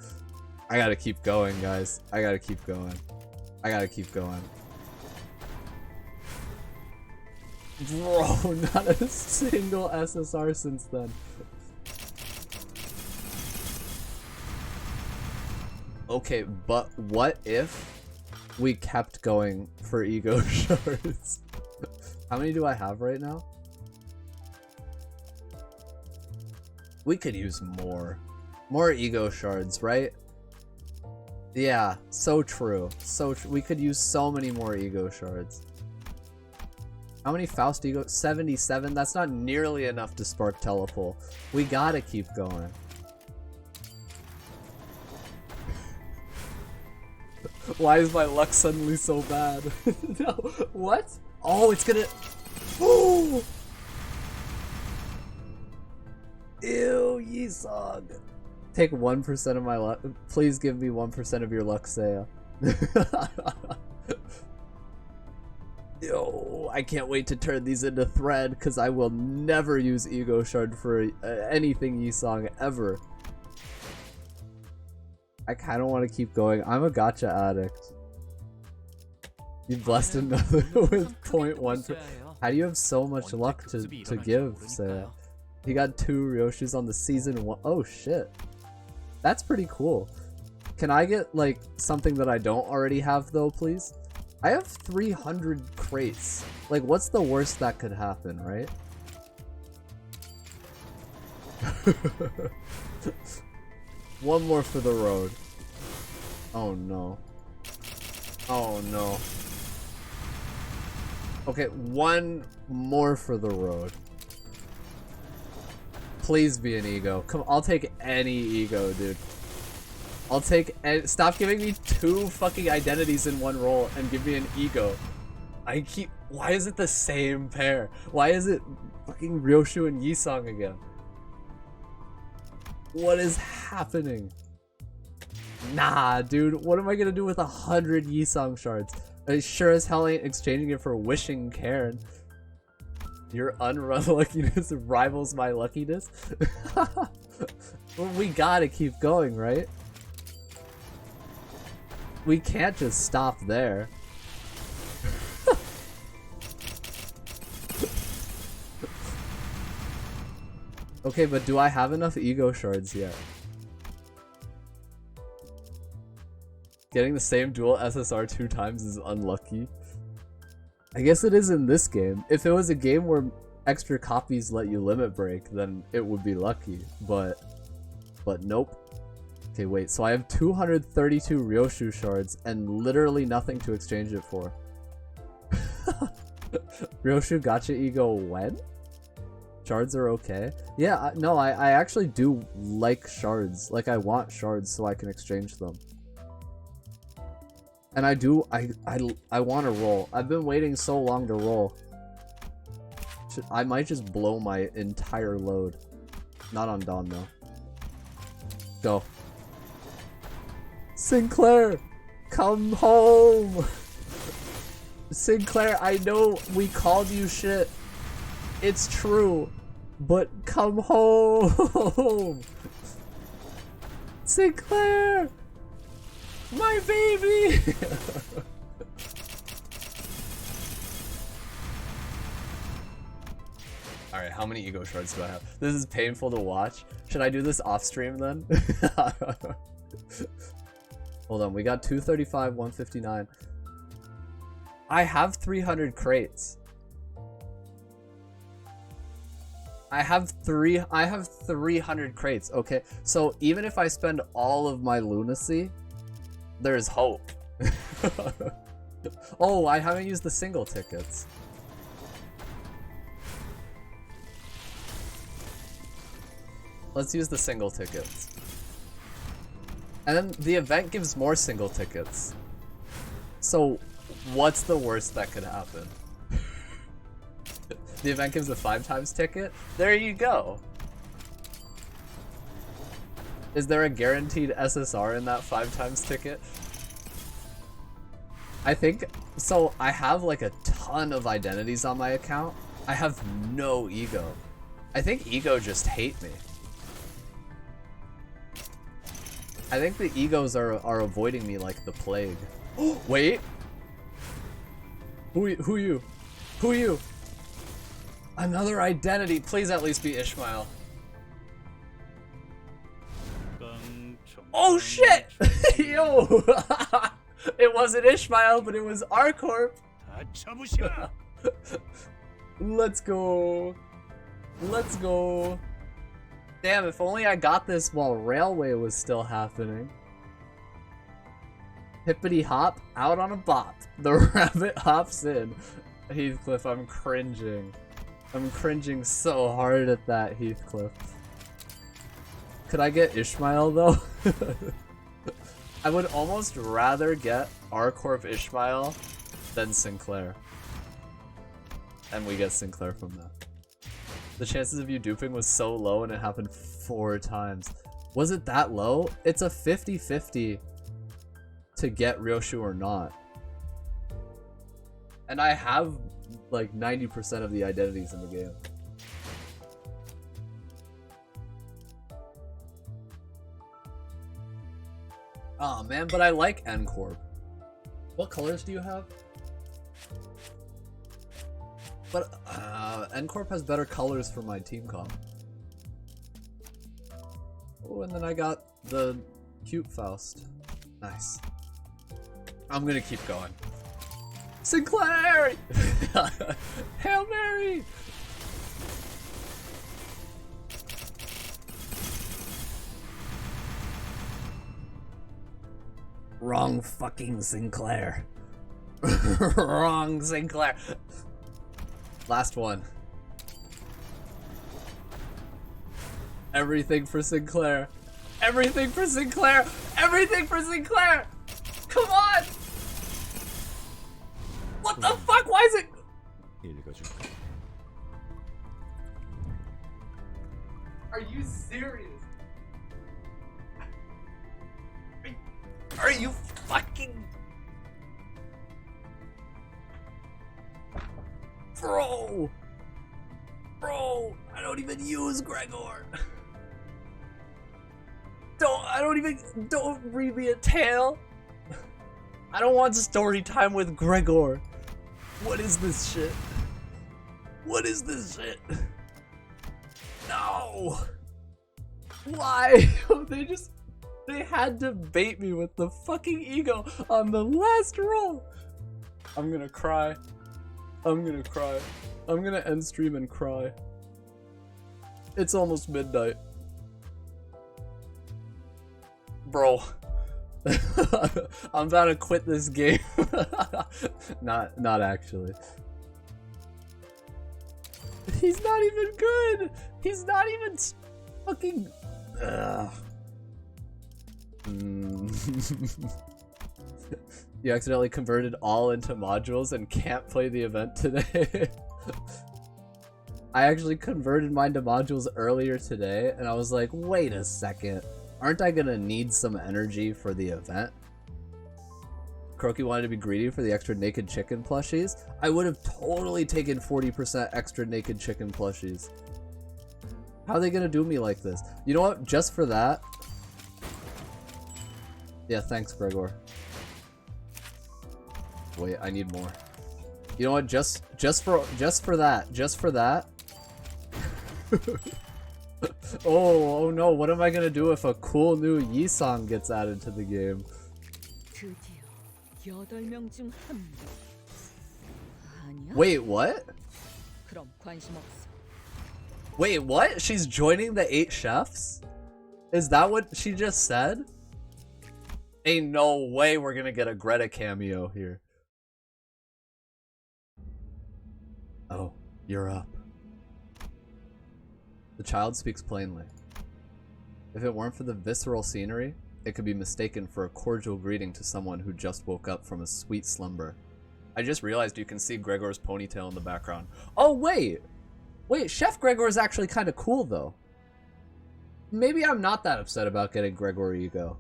I gotta keep going, guys. I gotta keep going. I gotta keep going. Bro, not a single SSR since then. Okay, but what if we kept going for ego shards? How many do I have right now? We could use more. More ego shards, right? Yeah, so true. We could use so many more ego shards. How many Faust ego? 77? That's not nearly enough to spark telepole. We gotta keep going. Why is my luck suddenly so bad? No, what? Oh, it's gonna... Oh! Ew, Yisong. Take 1% of my luck. Please give me 1% of your luck, Seiya. Yo, I can't wait to turn these into thread, because I will never use Ego Shard for anything Yisong ever. I kind of want to keep going. I'm a gacha addict. You blessed another with 0.1. How do you have so much luck to give, Seiya? He got 2 Ryoshus on the season 1. Oh shit. That's pretty cool. Can I get like something that I don't already have though, please? I have 300 crates. Like, what's the worst that could happen, right? One more for the road. Oh no. Oh no. Okay, one more for the road. Please be an ego. Come, I'll take any ego, dude. I'll take. Stop giving me 2 fucking identities in one roll and give me an ego. Why is it the same pair? Why is it fucking Ryoshu and Yisong again? What is happening? Nah, dude. What am I gonna do with 100 Yisong shards? I sure as hell ain't exchanging it for wishing Karen. Your unluckiness rivals my luckiness. Well, we gotta keep going, right? We can't just stop there. Okay, but do I have enough ego shards yet? Getting the same dual SSR 2 times is unlucky. I guess it is in this game. If it was a game where extra copies let you limit break, then it would be lucky. But nope. Okay, wait. So I have 232 Ryoshu shards and literally nothing to exchange it for. Ryoshu gacha ego when? Shards are okay. Yeah, no, I actually do like shards. Like, I want shards so I can exchange them. And I want to roll. I've been waiting so long to roll. I might just blow my entire load. Not on Dawn, though. Go. Sinclair! Come home! Sinclair, I know we called you shit. It's true. But come home! Sinclair! My baby! Alright, how many ego shards do I have? This is painful to watch. Should I do this off stream then? Hold on, we got 235, 159. I have 300 crates. I have 300 crates, okay? So even if I spend all of my lunacy, there's hope. Oh, I haven't used the single tickets. Let's use the single tickets. And then the event gives more single tickets. So what's the worst that could happen? The event gives a 5x ticket? There you go. Is there a guaranteed SSR in that 5x ticket? I think, so I have like a ton of identities on my account. I have no ego. I think ego just hate me. I think the egos are avoiding me like the plague. Wait! Who are you? Who are you? Another identity! Please at least be Ishmael. Oh shit! Yo! It wasn't Ishmael, but it was Arcorp. Let's go. Let's go. Damn, if only I got this while Railway was still happening. Hippity hop, out on a bop. The rabbit hops in. Heathcliff, I'm cringing. I'm cringing so hard at that, Heathcliff. Could I get Ishmael though? I would almost rather get Arcorp Ishmael than Sinclair. And we get Sinclair from that. The chances of you duping was so low and it happened 4 times. Was it that low? It's a 50-50 to get ryoshu or not. And I have like 90% of the identities in the game. Oh man, but I like N-Corp. What colors do you have? But N-Corp has better colors for my team comp. Oh, and then I got the cute Faust. Nice. I'm gonna keep going. Sinclair! Hail Mary! Wrong fucking Sinclair. Wrong Sinclair. Last one. Everything for Sinclair. Everything for Sinclair. Everything for Sinclair. Come on. What the fuck? Why is it? Are you serious? Are you fucking... Bro! Bro! I don't even use Gregor! Don't read me a tale! I don't want story time with Gregor! What is this shit? What is this shit? No! Why? They had to bait me with the fucking ego on the last roll! I'm gonna cry. I'm gonna cry. I'm gonna end stream and cry. It's almost midnight. Bro. I'm about to quit this game. Not actually. He's not even good! He's not even fucking... You accidentally converted all into modules and can't play the event today. I actually converted mine to modules earlier today and I was like, wait a second, aren't I gonna need some energy for the event? Croaky wanted to be greedy for the extra naked chicken plushies. I would have totally taken 40% extra naked chicken plushies. How are they gonna do me like this? You know what, just for that. Yeah, thanks, Gregor. Wait, I need more. You know what? Just for that. Oh no! What am I gonna do if a cool new Yi song gets added to the game? Wait, what? Wait, what? She's joining the 8 chefs? Is that what she just said? Ain't no way we're gonna get a Greta cameo here. Oh, you're up. The child speaks plainly. If it weren't for the visceral scenery, it could be mistaken for a cordial greeting to someone who just woke up from a sweet slumber. I just realized you can see Gregor's ponytail in the background. Oh, wait! Wait, Chef Gregor is actually kind of cool, though. Maybe I'm not that upset about getting Gregor ego.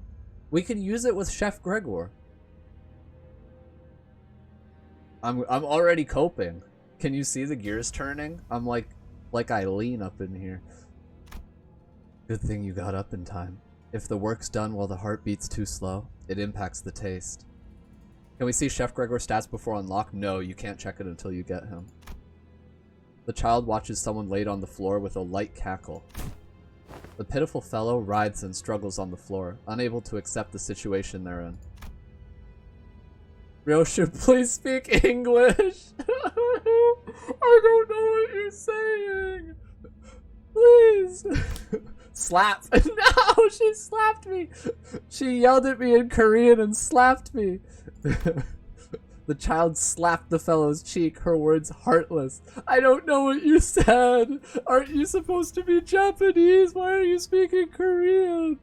We can use it with Chef Gregor. I'm already coping. Can you see the gears turning? I'm like Eileen up in here. Good thing you got up in time. If the work's done while the heart beats too slow, it impacts the taste. Can we see Chef Gregor stats before unlock? No, you can't check it until you get him. The child watches someone laid on the floor with a light cackle. The pitiful fellow writhes and struggles on the floor, unable to accept the situation they're in. Ryoshu, please speak English! I don't know what you're saying! Please! Slap! No! She slapped me! She yelled at me in Korean and slapped me! The child slapped the fellow's cheek, her words heartless. I don't know what you said! Aren't you supposed to be Japanese? Why are you speaking Korean?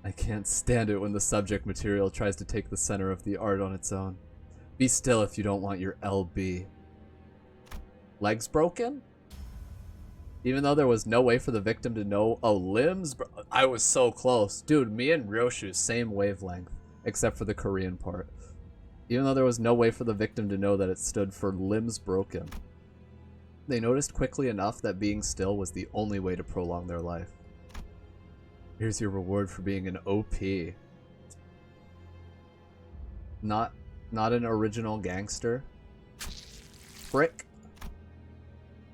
I can't stand it when the subject material tries to take the center of the art on its own. Be still if you don't want your LB. Legs broken? Even though there was no way for the victim to know. Oh, limbs? I was so close. Dude, me and ryoshu, same wavelength. Except for the Korean part. Even though there was no way for the victim to know that it stood for limbs broken. They noticed quickly enough that being still was the only way to prolong their life. Here's your reward for being an OP. Not an original gangster. Frick.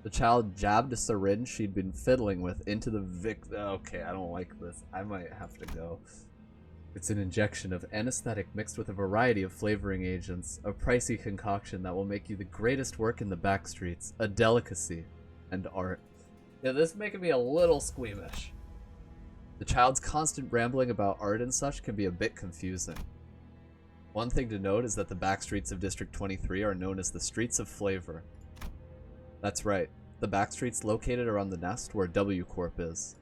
The child jabbed a syringe she'd been fiddling with into the Okay, I don't like this. I might have to go. It's an injection of anesthetic mixed with a variety of flavoring agents, a pricey concoction that will make you the greatest work in the backstreets, a delicacy, and art. Yeah, this is making me a little squeamish. The child's constant rambling about art and such can be a bit confusing. One thing to note is that the backstreets of District 23 are known as the Streets of Flavor. That's right, the backstreet's located around the nest where W Corp is.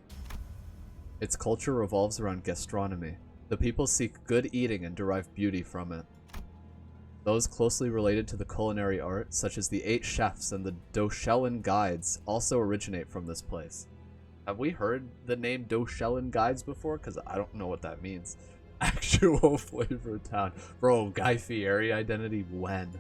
Its culture revolves around gastronomy. The people seek good eating and derive beauty from it. Those closely related to the culinary art, such as the 8 chefs and the Doshellen guides, also originate from this place. Have we heard the name Doshellen guides before? Because I don't know what that means. Actual flavor town. Bro, Guy Fieri identity when?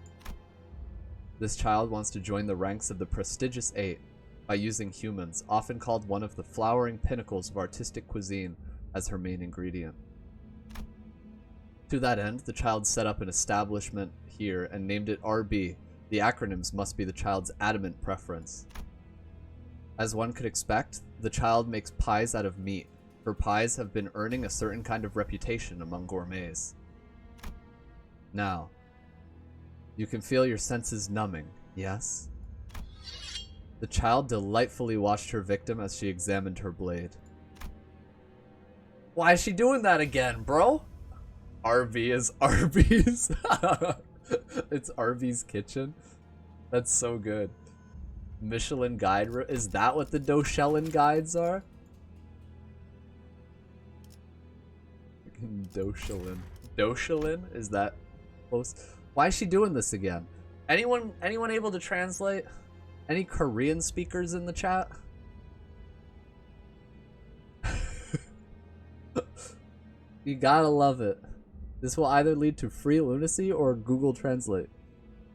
This child wants to join the ranks of the prestigious 8 by using humans, often called one of the flowering pinnacles of artistic cuisine, as her main ingredient. To that end, the child set up an establishment here and named it RB. The acronyms must be the child's adamant preference. As one could expect, the child makes pies out of meat. Her pies have been earning a certain kind of reputation among gourmets. Now, you can feel your senses numbing, yes? The child delightfully watched her victim as she examined her blade. Why is she doing that again, bro? RV is Arby's. It's Arby's kitchen. That's so good. Michelin guide. Is that what the Doshellen guides are? Doshellen. Doshellen? Is that close? Why is she doing this again? Anyone able to translate? Any Korean speakers in the chat? You gotta love it. This will either lead to free lunacy or Google Translate.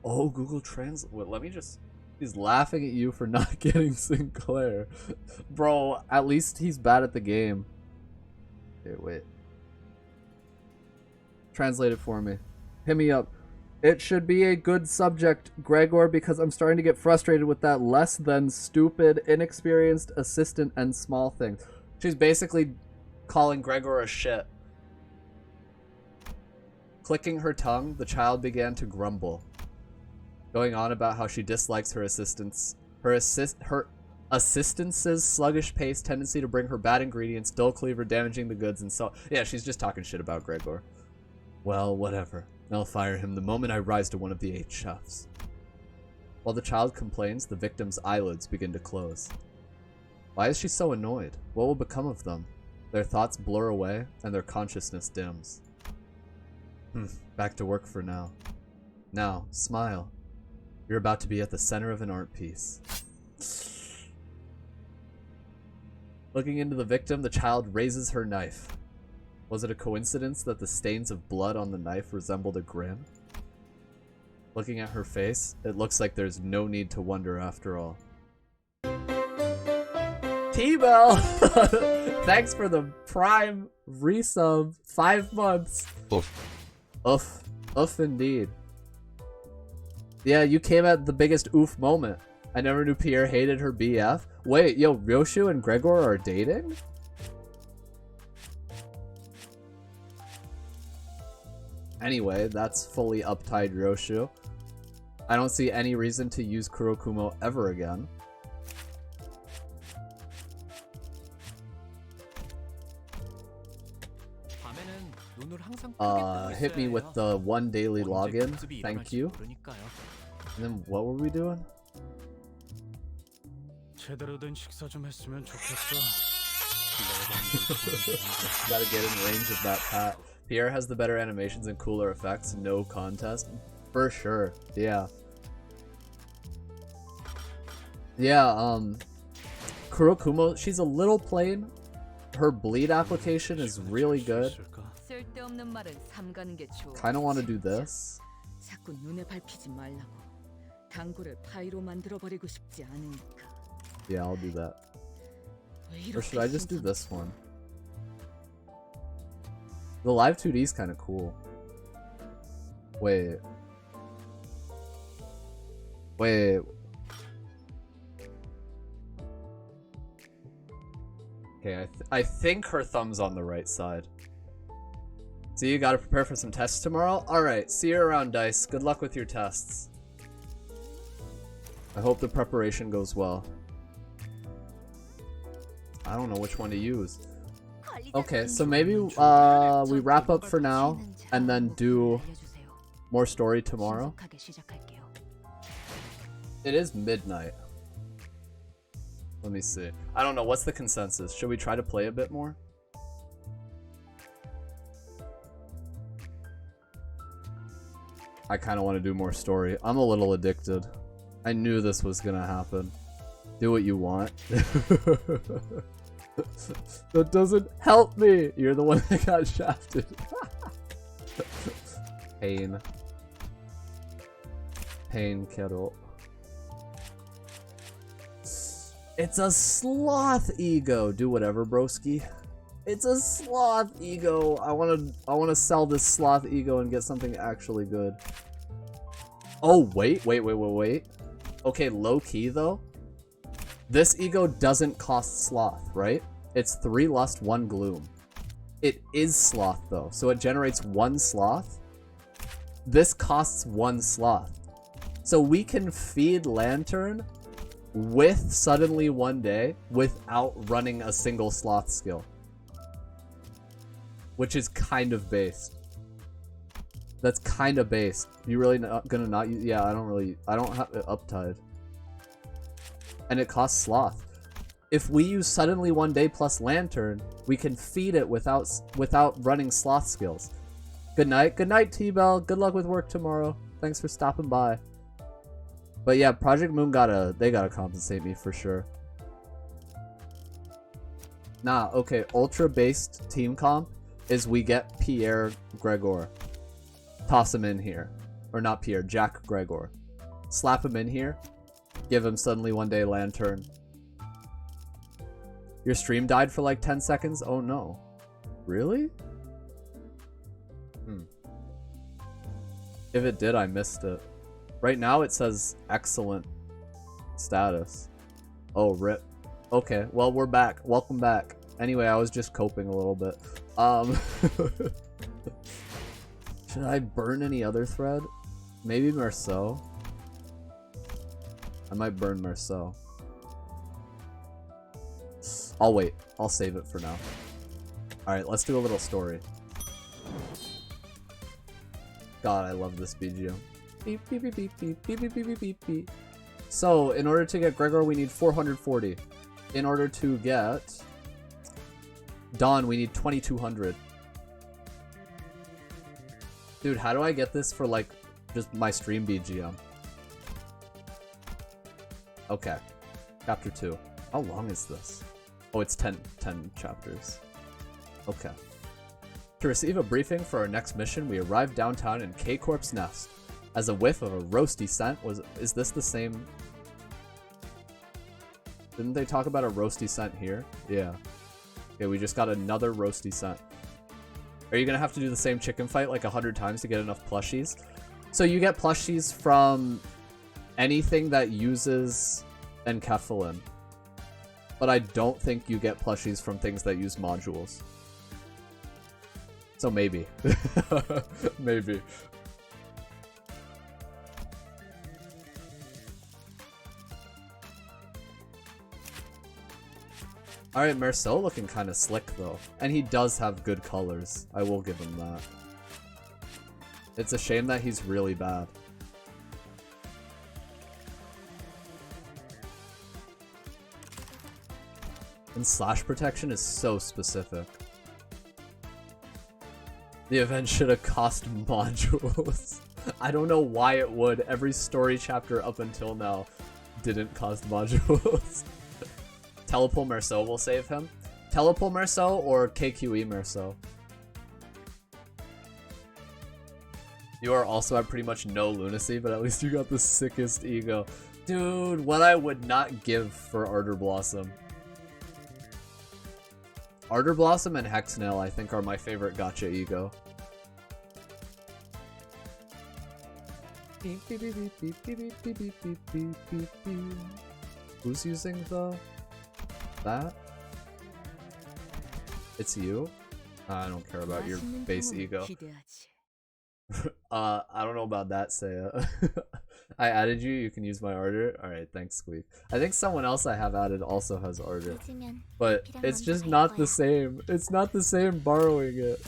Oh, Google Translate. Wait, let me just... He's laughing at you for not getting Sinclair. Bro, at least he's bad at the game. Okay, wait. Translate it for me. Hit me up. It should be a good subject, Gregor, because I'm starting to get frustrated with that less than stupid, inexperienced assistant and small things. She's basically calling Gregor a shit. Clicking her tongue, the child began to grumble, going on about how she dislikes her assistant's sluggish pace, tendency to bring her bad ingredients, dull cleaver, damaging the goods, and so... Yeah, she's just talking shit about Gregor. Well, whatever. I'll fire him the moment I rise to one of the 8 chefs. While the child complains, the victim's eyelids begin to close. Why is she so annoyed? What will become of them? Their thoughts blur away, and their consciousness dims. Back to work for now. Now, smile. You're about to be at the center of an art piece. Looking into the victim, the child raises her knife. Was it a coincidence that the stains of blood on the knife resembled a grin? Looking at her face, it looks like there's no need to wonder after all. T-Bell! Thanks for the prime resub. 5 months. Oof. Oof. Oof indeed. Yeah, you came at the biggest oof moment. I never knew Pierre hated her BF. Wait, yo, Ryoshu and Gregor are dating? Anyway, that's fully uptied Ryoshu. I don't see any reason to use Kurokumo ever again. Hit me with the 1 daily login. Thank you. And then what were we doing? 제대로 된 식사 좀 했으면 좋겠어. Gotta get in range of that pat. Pierre has the better animations and cooler effects. No contest. For sure. Yeah. Yeah, Kurokumo, she's a little plain. Her bleed application is really good. Kinda wanna do this. 자꾸 눈에 밟히지 말라고. 당구를 파이로 만들어 버리고 싶지 않으니까. Yeah, I'll do that. Or should I just do this one? The live 2D is kind of cool. Wait. Wait. Okay, I think her thumb's on the right side. So you gotta prepare for some tests tomorrow? Alright, see you around, Dice. Good luck with your tests. I hope the preparation goes well. I don't know which one to use. Okay, so maybe we wrap up for now and then do more story tomorrow. It is midnight. Let me see. I don't know, what's the consensus? Should we try to play a bit more? I kind of want to do more story. I'm a little addicted. I knew this was gonna happen. Do what you want. That doesn't help me! You're the one that got shafted. Pain. Pain kettle. It's a sloth ego. Do whatever, broski. It's a sloth ego. I wanna sell this sloth ego and get something actually good. Oh wait. Okay, low key though. This ego doesn't cost sloth, right? It's 3 lust, 1 gloom. It is sloth though, so it generates 1 sloth. This costs 1 sloth. So we can feed Lantern with suddenly 1 day without running a single sloth skill. Which is kind of based. That's kind of based. You really gonna not use? Yeah, I don't have it uptied. And it costs sloth. If we use suddenly 1 day plus Lantern, we can feed it without running sloth skills. Good night, T-Bell. Good luck with work tomorrow. Thanks for stopping by. But yeah, Project Moon they gotta compensate me for sure. Nah, okay, ultra based team comp is we get Pierre Gregor. Toss him in here. Or not Pierre, Jack Gregor. Slap him in here. Give him suddenly 1 day Lantern. Your stream died for like 10 seconds? Oh no. Really? If it did, I missed it. Right now it says excellent status. Oh, rip. Okay, well, we're back. Welcome back. Anyway, I was just coping a little bit. Should I burn any other thread? Maybe Merceau. I might burn Merceau. I'll wait. I'll save it for now. Alright, let's do a little story. God, I love this BGM. Beep, beep, beep, beep, beep, beep, beep, beep, beep, beep. So, in order to get Gregor, we need 440. In order to get Dawn, we need 2200. Dude, how do I get this for, like, just my stream BGM? Okay. Chapter 2. How long is this? Oh, it's 10 chapters. Okay. To receive a briefing for our next mission, we arrived downtown in K-Corp's nest. As a whiff of a roasty scent is this the same? Didn't they talk about a roasty scent here? Yeah. Okay, we just got another roasty scent. Are you gonna have to do the same chicken fight like 100 times to get enough plushies? So you get plushies from anything that uses enkephalin. But I don't think you get plushies from things that use modules. So maybe. Maybe. Alright, Marceau looking kind of slick though. And he does have good colors. I will give him that. It's a shame that he's really bad. And slash protection is so specific. The event should have cost modules. I don't know why it would. Every story chapter up until now didn't cost modules. Telepole Marceau will save him. Telepole Marceau or KQE Marceau? You are also at pretty much no lunacy, but at least you got the sickest ego. Dude, what I would not give for Ardor Blossom. Ardor Blossom and Hexnail, I think, are my favorite gacha ego. Who's using the... that? It's you? I don't care about your base ego. I don't know about that, Seiya. I added you, you can use my Ardor. Alright, thanks, Squeak. I think someone else I have added also has Ardor. But it's just not the same. It's not the same borrowing it.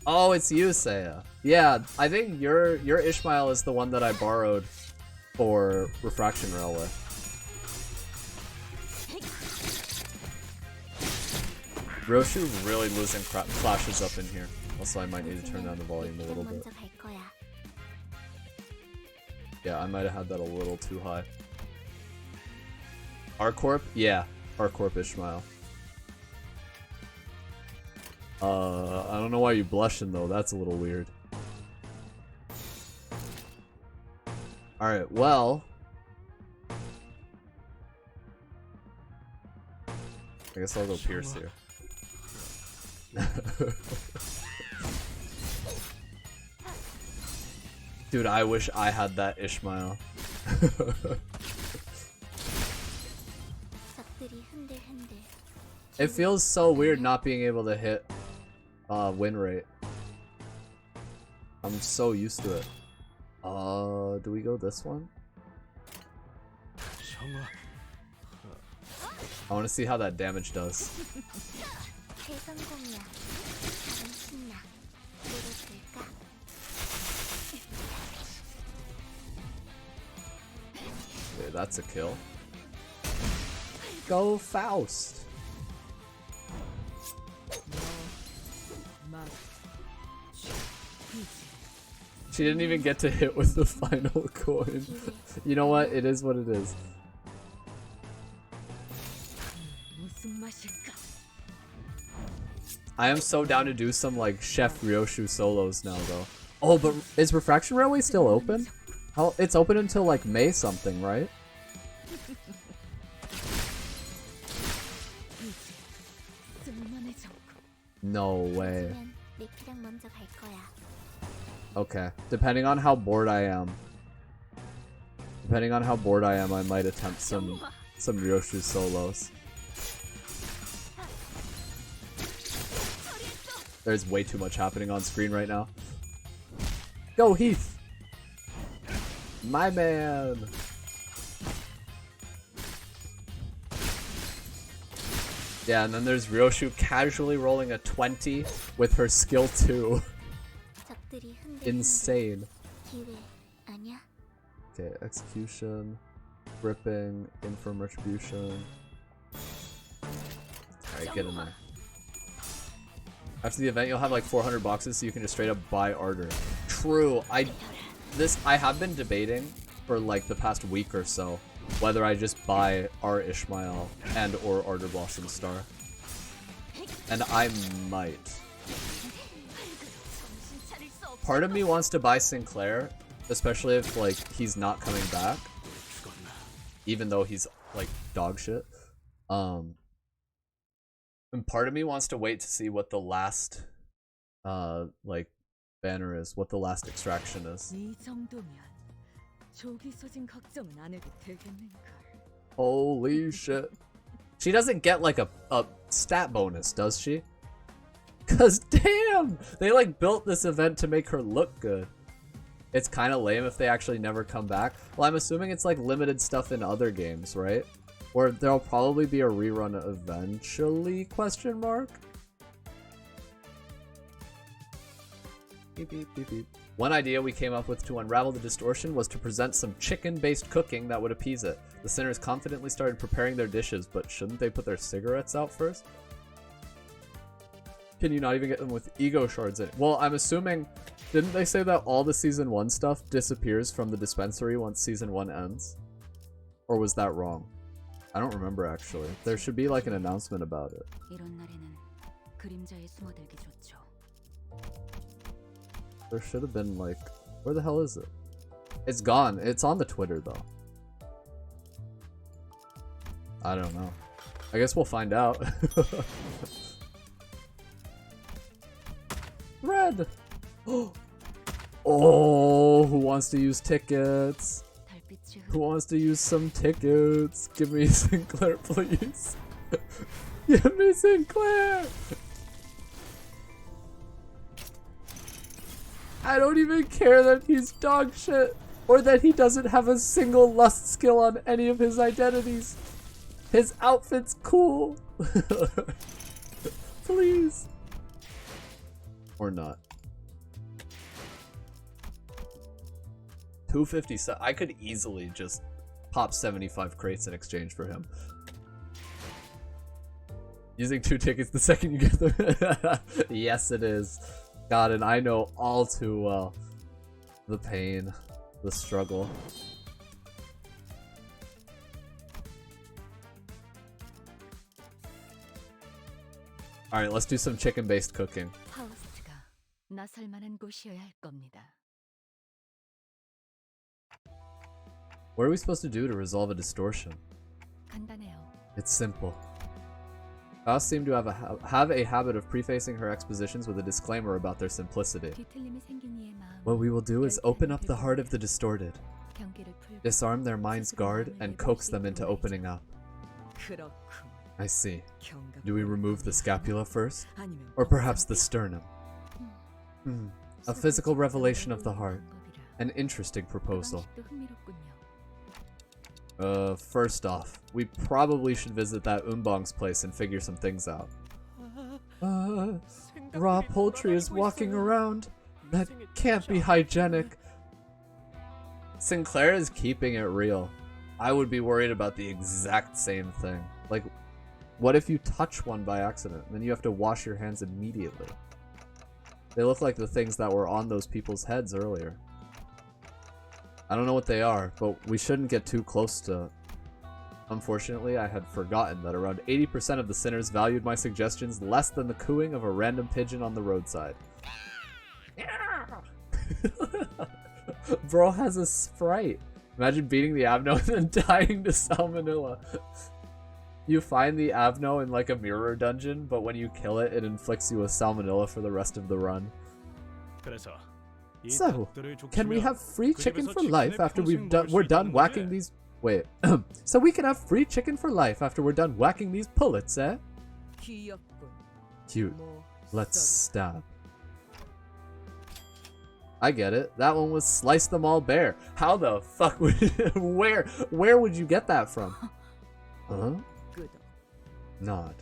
Oh, it's you, Seiya. Yeah, I think your Ishmael is the one that I borrowed for Refraction Railway. Ryoshu really losing flashes up in here. Also, I might need to turn down the volume a little bit. Yeah, I might have had that a little too high. R-Corp? Yeah, R-Corp Ishmael. I don't know why you're blushing though, that's a little weird. Alright, well... I guess I'll go Pierce here. Dude, I wish I had that Ishmael. It feels so weird not being able to hit win rate. I'm so used to it. Do we go this one? I want to see how that damage does. Okay, that's a kill. Go Faust! She didn't even get to hit with the final coin. You know what? It is what it is. I am so down to do some like Chef Ryoshu solos now though. Oh, but is Refraction Railway still open? How it's open until like May something, right? No way. Okay. Depending on how bored I am. I might attempt some Ryoshu solos. There's way too much happening on screen right now. Go Heath! My man! Yeah, and then there's Ryoshu casually rolling a 20 with her skill 2. Insane. Okay, execution, gripping, infirm retribution. Alright, get in there. After the event, you'll have like 400 boxes, so you can just straight up buy Ardor. True. I have been debating for like the past week or so whether I just buy our Ishmael and or Ardor Blossom Star, and I might. part of me wants to buy Sinclair, especially if like he's not coming back, even though he's like dog shit. And part of me wants to wait to see what the last like banner is, what the last extraction is. Holy shit. She doesn't get like a stat bonus, does she? Cause damn, they like built this event to make her look good. It's kind of lame if they actually never come back. Well, I'm assuming it's like limited stuff in other games, right? Or there'll probably be a rerun eventually, question mark? Beep, beep, beep, beep. One idea we came up with to unravel the distortion was to present some chicken-based cooking that would appease it. The sinners confidently started preparing their dishes, but shouldn't they put their cigarettes out first? Can you not even get them with ego shards in it? Well, I'm assuming, didn't they say that all the Season 1 stuff disappears from the dispensary once Season 1 ends? Or was that wrong? I don't remember actually. There should be like an announcement about it. There should have been like, where the hell is it? It's gone. It's on the Twitter though. I don't know. I guess we'll find out. Red! Oh, who wants to use tickets? Who wants to use some tickets? Give me Sinclair, please. Give me Sinclair! I don't even care that he's dog shit, or that he doesn't have a single lust skill on any of his identities. His outfit's cool. Please. Or not. 250. I could easily just pop 75 crates in exchange for him. Using 2 tickets the second you get them. Yes, it is. God, and I know all too well the pain, the struggle. Alright, let's do some chicken-based cooking. What are we supposed to do to resolve a distortion? It's simple. Faust seemed to have a habit of prefacing her expositions with a disclaimer about their simplicity. What we will do is open up the heart of the distorted, disarm their mind's guard, and coax them into opening up. I see. Do we remove the scapula first? Or perhaps the sternum? A physical revelation of the heart. An interesting proposal. First off, we probably should visit that Umbong's place and figure some things out. Raw poultry is walking around. That can't be hygienic. Sinclair is keeping it real. I would be worried about the exact same thing. Like, what if you touch one by accident? Then you have to wash your hands immediately. They look like the things that were on those people's heads earlier. I don't know what they are, but we shouldn't get too close to... Unfortunately, I had forgotten that around 80% of the sinners valued my suggestions less than the cooing of a random pigeon on the roadside. Bro has a Sprite. Imagine beating the Avno and then dying to salmonella. You find the Avno in like a mirror dungeon, but when you kill it, it inflicts you with salmonella for the rest of the run. So, can we have free chicken for life after we're done whacking these... Wait. So we can have free chicken for life after we're done whacking these pullets, eh? Cute. Let's stab. I get it. That one was slice them all bare. How the fuck would... Where would you get that from? Huh? Nod.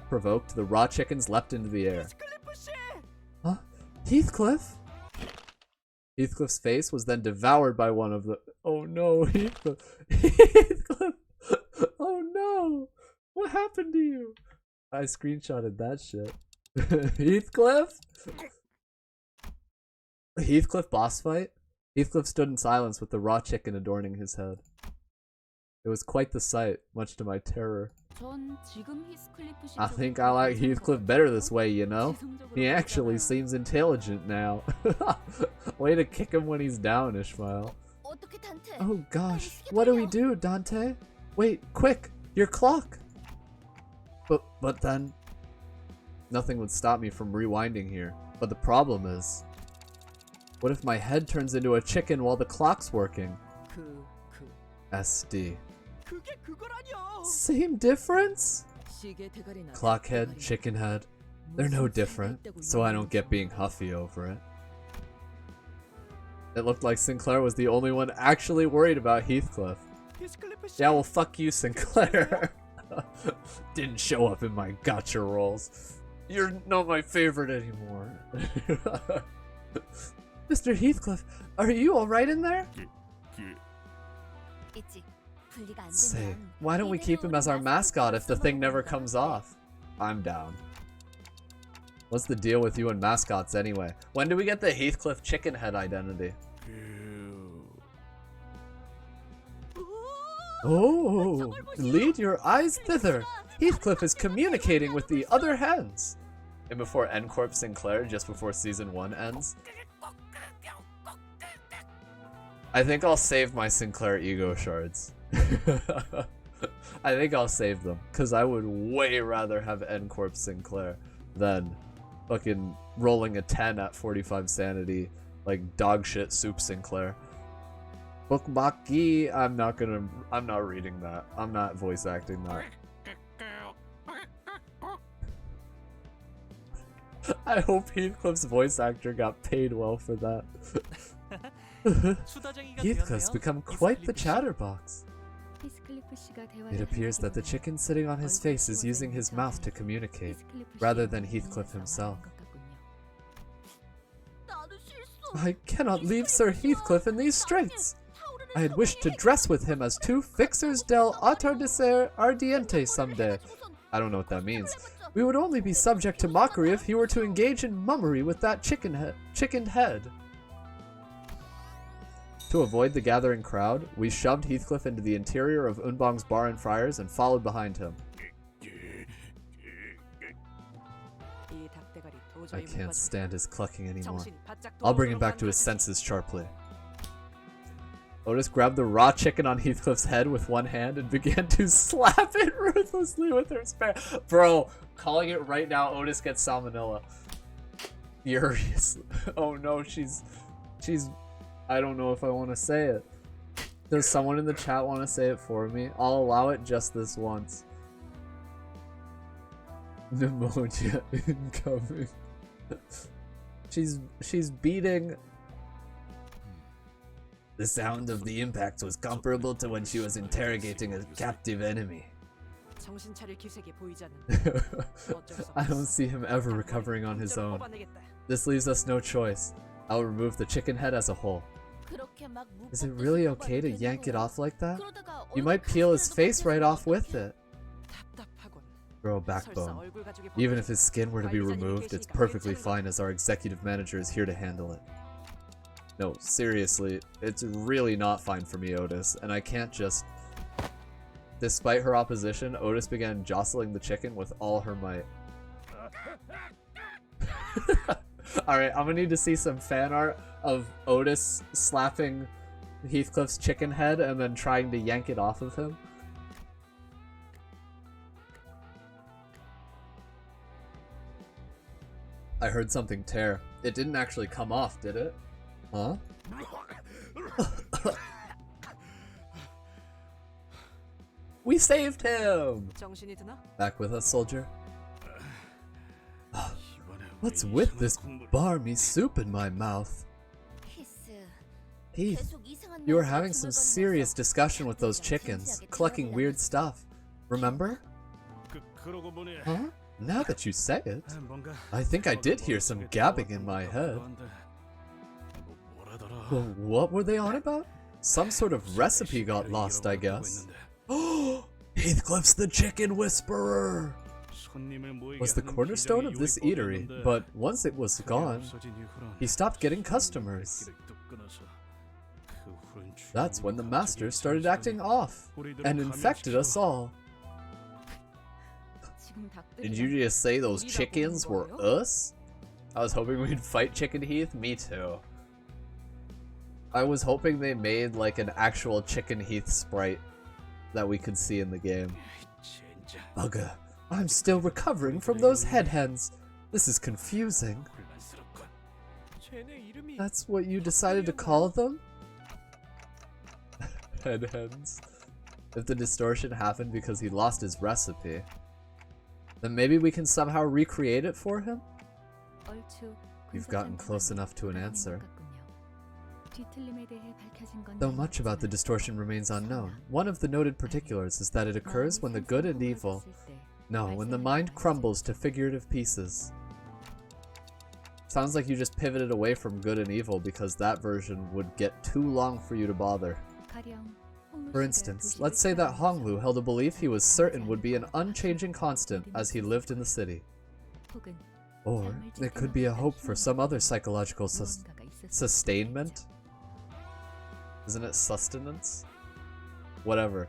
Provoked, the raw chickens leapt into the air. Huh? Heathcliff? Heathcliff's face was then devoured by one of the... Oh no, Heathcliff. Heathcliff! Oh no! What happened to you? I screenshotted that shit. Heathcliff? Heathcliff boss fight? Heathcliff stood in silence with the raw chicken adorning his head. It was quite the sight, much to my terror. 전 지금 히스클리프 씨 I think I like Heathcliff better this way, you know? He actually seems intelligent now. Way to kick him when he's down, Ishmael. 어떻게 단테? Oh gosh, what do we do, Dante? Wait, quick, your clock! But then... Nothing would stop me from rewinding here. But the problem is... What if my head turns into a chicken while the clock's working? SD. Same difference? Clock head, chicken head. They're no different, so I don't get being huffy over it. It looked like Sinclair was the only one actually worried about Heathcliff. Yeah, well fuck you, Sinclair. Didn't show up in my gotcha rolls. You're not my favorite anymore. Mr. Heathcliff, are you alright in there? Say, why don't we keep him as our mascot if the thing never comes off? I'm down. What's the deal with you and mascots anyway? When do we get the Heathcliff chicken head identity? Oh, lead your eyes thither. Heathcliff is communicating with the other hens. And before N-Corp Sinclair, just before season 1 ends. I think I'll save my Sinclair ego shards. I think I'll save them, because I would way rather have N-Corp Sinclair than fucking rolling a 10 at 45 sanity like dog shit soup Sinclair. Bookmaki, I'm not reading that. I'm not voice acting that. I hope Heathcliff's voice actor got paid well for that. Heathcliff's become quite the chatterbox. It appears that the chicken sitting on his face is using his mouth to communicate, rather than Heathcliff himself. I cannot leave Sir Heathcliff in these straits. I had wished to dress with him as two fixers del atardecer ardiente someday. I don't know what that means. We would only be subject to mockery if he were to engage in mummery with that chickened head. To avoid the gathering crowd, we shoved Heathcliff into the interior of Unbong's Bar and Friars and followed behind him. I can't stand his clucking anymore. I'll bring him back to his senses sharply. Otis grabbed the raw chicken on Heathcliff's head with one hand and began to slap it ruthlessly with her spare. Bro, calling it right now, Otis gets salmonella. Furious. Oh no, she's... I don't know if I want to say it. Does someone in the chat want to say it for me? I'll allow it just this once. Pneumonia incoming. She's beating... The sound of the impact was comparable to when she was interrogating a captive enemy. I don't see him ever recovering on his own. This leaves us no choice. I'll remove the chicken head as a whole. Is it really okay to yank it off like that? You might peel his face right off with it. Grow a backbone. Even if his skin were to be removed, it's perfectly fine as our executive manager is here to handle it. No, seriously, it's really not fine for me, Otis, and I can't just... Despite her opposition, Otis began jostling the chicken with all her might. Alright, I'm gonna need to see some fan art of Otis slapping Heathcliff's chicken head and then trying to yank it off of him. I heard something tear. It didn't actually come off, did it? Huh? We saved him! Back with us, soldier. What's with this barmy soup in my mouth? Heath, you were having some serious discussion with those chickens, clucking weird stuff. Remember? Huh? Now that you say it, I think I did hear some gabbing in my head. Well, what were they on about? Some sort of recipe got lost, I guess. Oh, Heathcliff's the chicken whisperer! Was the cornerstone of this eatery, but once it was gone, he stopped getting customers. That's when the master started acting off and infected us all. Did you just say those chickens were us? I was hoping we'd fight Chicken Heath. Me too. I was hoping they made like an actual Chicken Heath sprite that we could see in the game. Bugger, I'm still recovering from those head hens. This is confusing. That's what you decided to call them? Head hens. If the distortion happened because he lost his recipe, then maybe we can somehow recreate it for him? You've gotten close enough to an answer. Though much about the distortion remains unknown, one of the noted particulars is that it occurs when the good and evil... No, when the mind crumbles to figurative pieces. Sounds like you just pivoted away from good and evil because that version would get too long for you to bother. For instance, let's say that Honglu held a belief he was certain would be an unchanging constant as he lived in the city. Or it could be a hope for some other psychological sustainment? Isn't it sustenance? Whatever.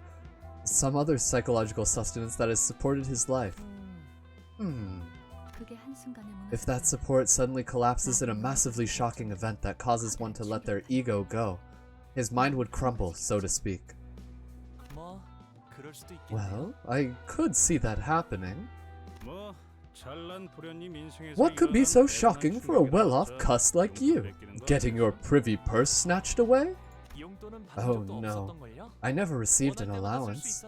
Some other psychological sustenance that has supported his life. If that support suddenly collapses in a massively shocking event that causes one to let their ego go, his mind would crumble, so to speak. Well, I could see that happening. What could be so shocking for a well-off cuss like you? Getting your privy purse snatched away? Oh no, I never received an allowance.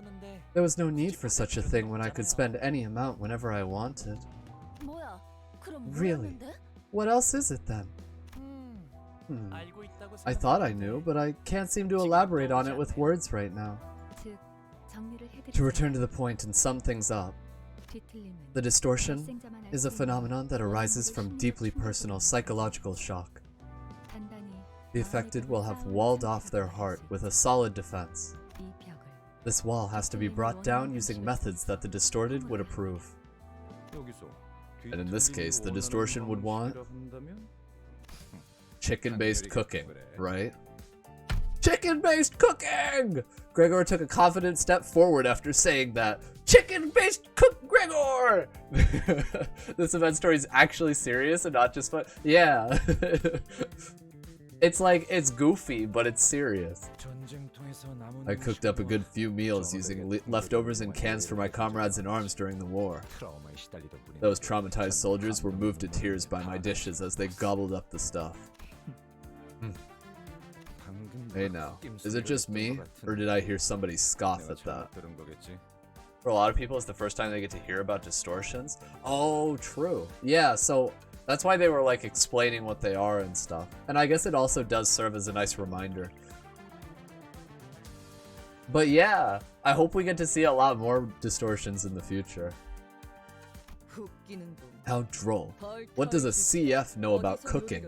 There was no need for such a thing when I could spend any amount whenever I wanted. Really? What else is it then? I thought I knew, but I can't seem to elaborate on it with words right now. To return to the point and sum things up, the distortion is a phenomenon that arises from deeply personal psychological shock. The affected will have walled off their heart with a solid defense. This wall has to be brought down using methods that the distorted would approve. And in this case, the distortion would want chicken-based cooking, right? Chicken-based cooking! Gregor took a confident step forward after saying that. Chicken-based cook Gregor! This event story is actually serious and not just fun. Yeah. It's like, it's goofy, but it's serious. I cooked up a good few meals using leftovers and cans for my comrades in arms during the war. Those traumatized soldiers were moved to tears by my dishes as they gobbled up the stuff. Hey now, is it just me, or did I hear somebody scoff at that? For a lot of people, it's the first time they get to hear about distortions. Oh, true. Yeah, so that's why they were like explaining what they are and stuff. And I guess it also does serve as a nice reminder. But yeah, I hope we get to see a lot more distortions in the future. How droll. What does a CF know about cooking?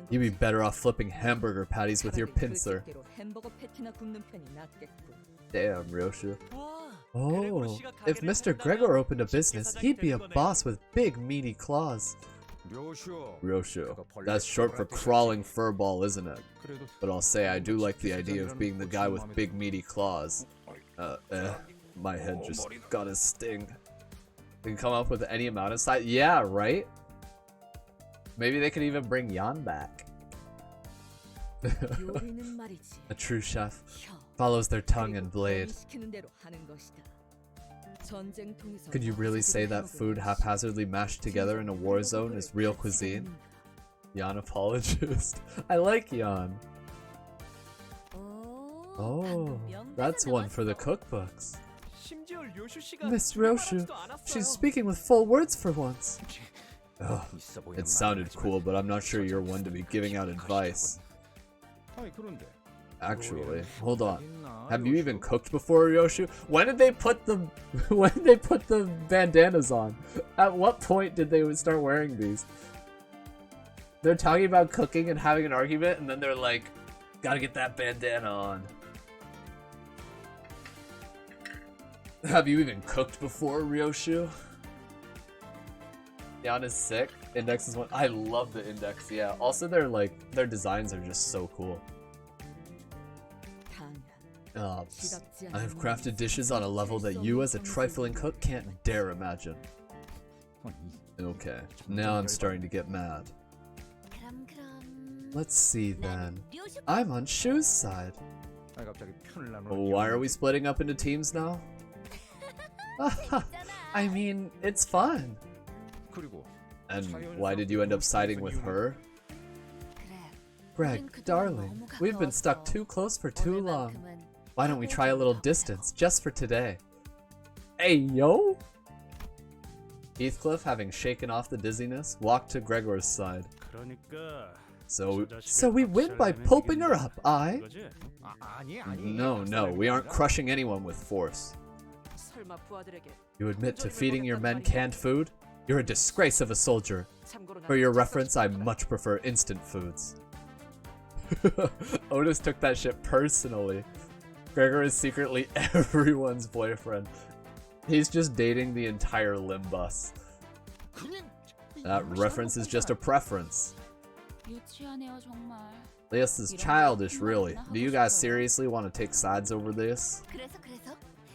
You'd be better off flipping hamburger patties with your pincer. Damn, Ryoshu. Oh, if Mr. Gregor opened a business, he'd be a boss with big meaty claws. Ryoshu. That's short for crawling furball, isn't it? But I'll say I do like the idea of being the guy with big meaty claws. My head just got a sting. They can come up with any amount of size. Yeah, right? Maybe they could even bring Jan back. A true chef follows their tongue and blade. Could you really say that food haphazardly mashed together in a war zone is real cuisine? Jan apologist. I like Jan. Oh, that's one for the cookbooks. Miss Ryoshu, she's speaking with full words for once. Ugh, it sounded cool, but I'm not sure you're one to be giving out advice. Actually, hold on. Have you even cooked before, Ryoshu? When did they put the bandanas on? At what point did they start wearing these? They're talking about cooking and having an argument, and then they're like, gotta get that bandana on. Have you even cooked before, Ryoshu? Jan is sick. Index is one. I love the index, yeah. Also, their designs are just so cool. I have crafted dishes on a level that you as a trifling cook can't dare imagine. Okay, now I'm starting to get mad. Let's see then. I'm on Shu's side. Why are we splitting up into teams now? I mean, it's fun. And why did you end up siding with her? Greg, darling, we've been stuck too close for too long. Why don't we try a little distance, just for today? Hey, yo! Heathcliff, having shaken off the dizziness, walked to Gregor's side. So we win by pulping her up, aye? No, we aren't crushing anyone with force. You admit to feeding your men canned food? You're a disgrace of a soldier. For your reference, I much prefer instant foods. Otis took that shit personally. Gregor is secretly everyone's boyfriend. He's just dating the entire Limbus. That reference is just a preference. This is childish, really. Do you guys seriously want to take sides over this?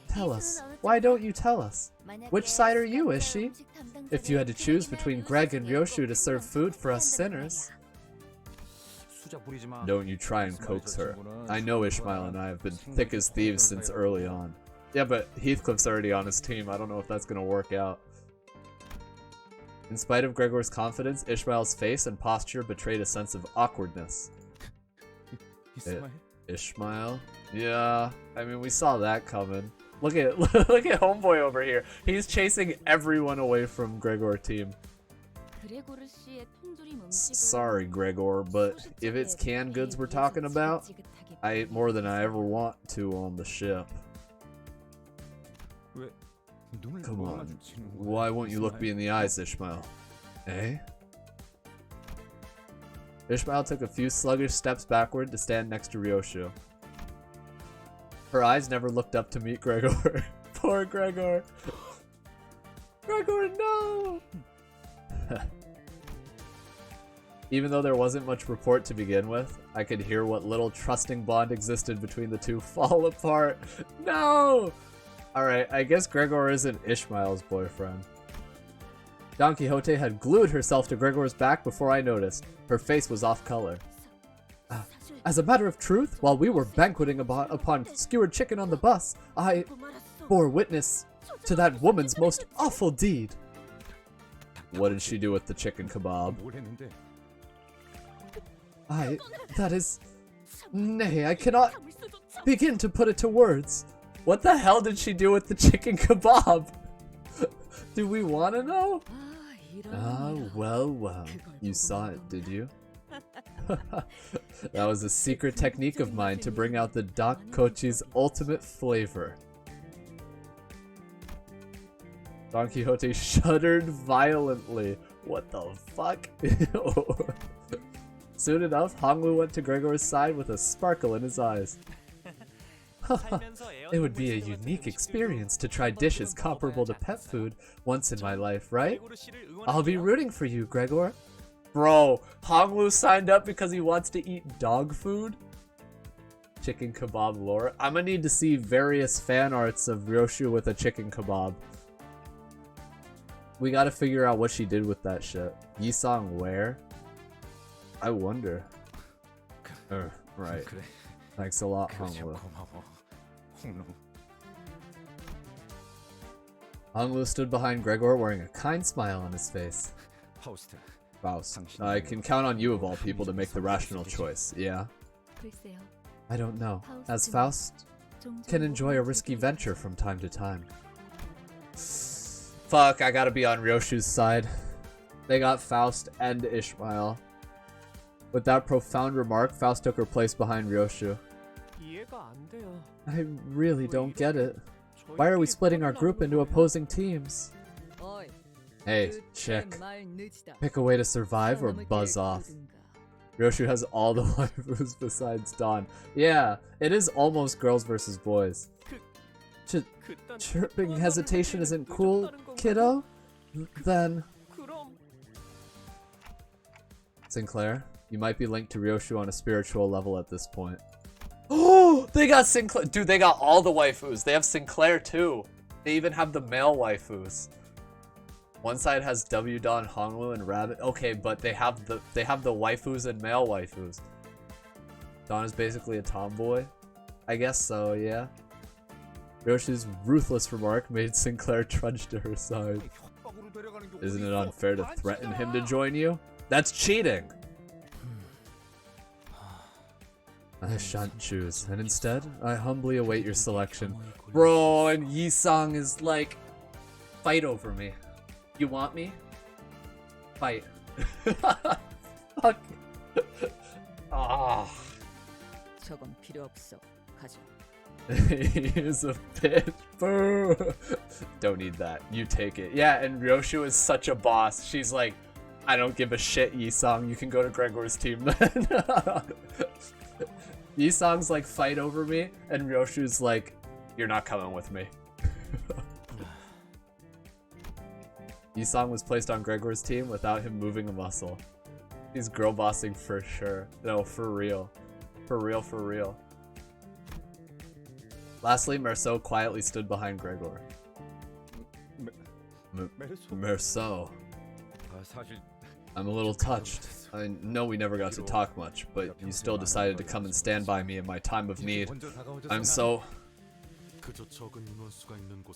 Tell us. Why don't you tell us? Which side are you, Ishi? If you had to choose between Greg and Ryoshu to serve food for us sinners. Don't you try and coax her. I know Ishmael and I have been thick as thieves since early on. Yeah, but Heathcliff's already on his team. I don't know if that's gonna work out. In spite of Gregor's confidence, Ishmael's face and posture betrayed a sense of awkwardness. Ishmael? Yeah, I mean, we saw that coming. Look at homeboy over here. He's chasing everyone away from Gregor's team. Sorry, Gregor, but if it's canned goods we're talking about, I ate more than I ever want to on the ship. Come on, why won't you look me in the eyes, Ishmael? Eh? Ishmael took a few sluggish steps backward to stand next to Ryoshu. Her eyes never looked up to meet Gregor. Poor Gregor. Gregor, no! Even though there wasn't much rapport to begin with, I could hear what little trusting bond existed between the two fall apart. No! Alright, I guess Gregor isn't Ishmael's boyfriend. Don Quixote had glued herself to Gregor's back before I noticed. Her face was off color. As a matter of truth, while we were banqueting upon skewered chicken on the bus, I bore witness to that woman's most awful deed. What did she do with the chicken kebab? That is... Nay, I cannot begin to put it to words. What the hell did she do with the chicken kebab? Do we want to know? Well. You saw it, did you? That was a secret technique of mine to bring out the Dak Kochi's ultimate flavor. Don Quixote shuddered violently. What the fuck? Soon enough, Honglu went to Gregor's side with a sparkle in his eyes. It would be a unique experience to try dishes comparable to pet food once in my life, right? I'll be rooting for you, Gregor. Bro, Honglu signed up because he wants to eat dog food? Chicken kebab lore. I'm gonna need to see various fan arts of Ryoshu with a chicken kebab. We gotta figure out what she did with that shit. Yisong where? I wonder. Right. Thanks a lot, Honglu. Honglu stood behind Gregor wearing a kind smile on his face. Faust, I can count on you of all people to make the rational choice, yeah? I don't know, as Faust can enjoy a risky venture from time to time. Fuck, I gotta be on Ryoshu's side. They got Faust and Ishmael. With that profound remark, Faust took her place behind Ryoshu. I really don't get it. Why are we splitting our group into opposing teams? Hey, chick. Pick a way to survive or buzz off. Ryoshu has all the waifus besides Dawn. Yeah, it is almost girls versus boys. Chirping hesitation isn't cool, kiddo? Then... Sinclair, you might be linked to Ryoshu on a spiritual level at this point. Oh! They got Sinclair. Dude, they got all the waifus. They have Sinclair too. They even have the male waifus. One side has W Don, Hongwu, and Rabbit. Okay, but they have the waifus and male waifus. Don is basically a tomboy. I guess so, yeah. Ryoshu's ruthless remark made Sinclair trudge to her side. Isn't it unfair to threaten him to join you? That's cheating! I shan't choose, and instead, I humbly await your selection. Bro, and Yi-sang is like, fight over me. You want me? Fight. Fuck. Ah. 저건 필요 없어. 가자. He's a bitch. Boo. Don't need that. You take it. Yeah, and Ryoshu is such a boss. She's like, I don't give a shit, Yi-sang. You can go to Gregor's team then. Yi-sang's like, fight over me, and Ryoshu's like, you're not coming with me. Yi-sang was placed on Gregor's team without him moving a muscle. He's girl bossing for sure. No, for real. For real, for real. Lastly, Merceau quietly stood behind Gregor. Merceau. I'm a little touched. I know we never got to talk much, but you still decided to come and stand by me in my time of need. I'm so...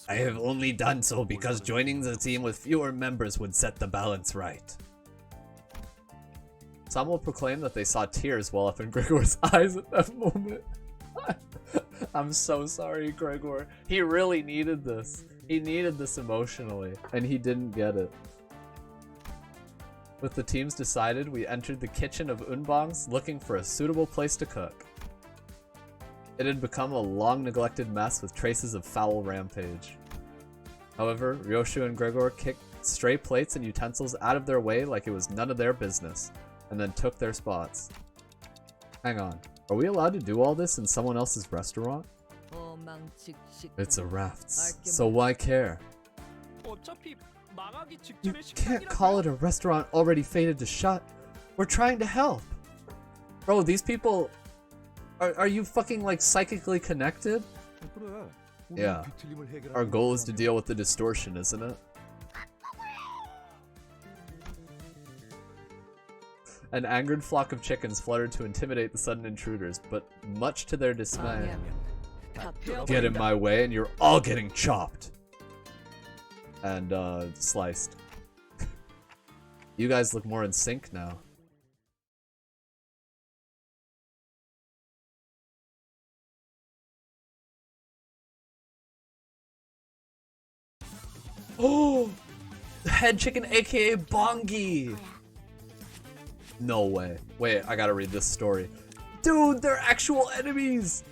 I have only done so because joining the team with fewer members would set the balance right. Some will proclaim that they saw tears well up in Gregor's eyes at that moment. I'm so sorry, Gregor. He really needed this. He needed this emotionally, and he didn't get it. With the teams decided, we entered the kitchen of Unbong's looking for a suitable place to cook. It had become a long-neglected mess with traces of foul rampage. However, Ryoshu and Gregor kicked stray plates and utensils out of their way like it was none of their business, and then took their spots. Hang on, are we allowed to do all this in someone else's restaurant? It's a rafts, so why care? You can't call it a restaurant already fated to shut. We're trying to help. Bro, these people... Are you fucking like psychically connected? Yeah. Our goal is to deal with the distortion, isn't it? An angered flock of chickens fluttered to intimidate the sudden intruders, but much to their dismay. Get in my way and you're all getting chopped. And sliced. You guys look more in sync now. Oh! Head chicken aka Bongi! No way. Wait, I gotta read this story. Dude, they're actual enemies!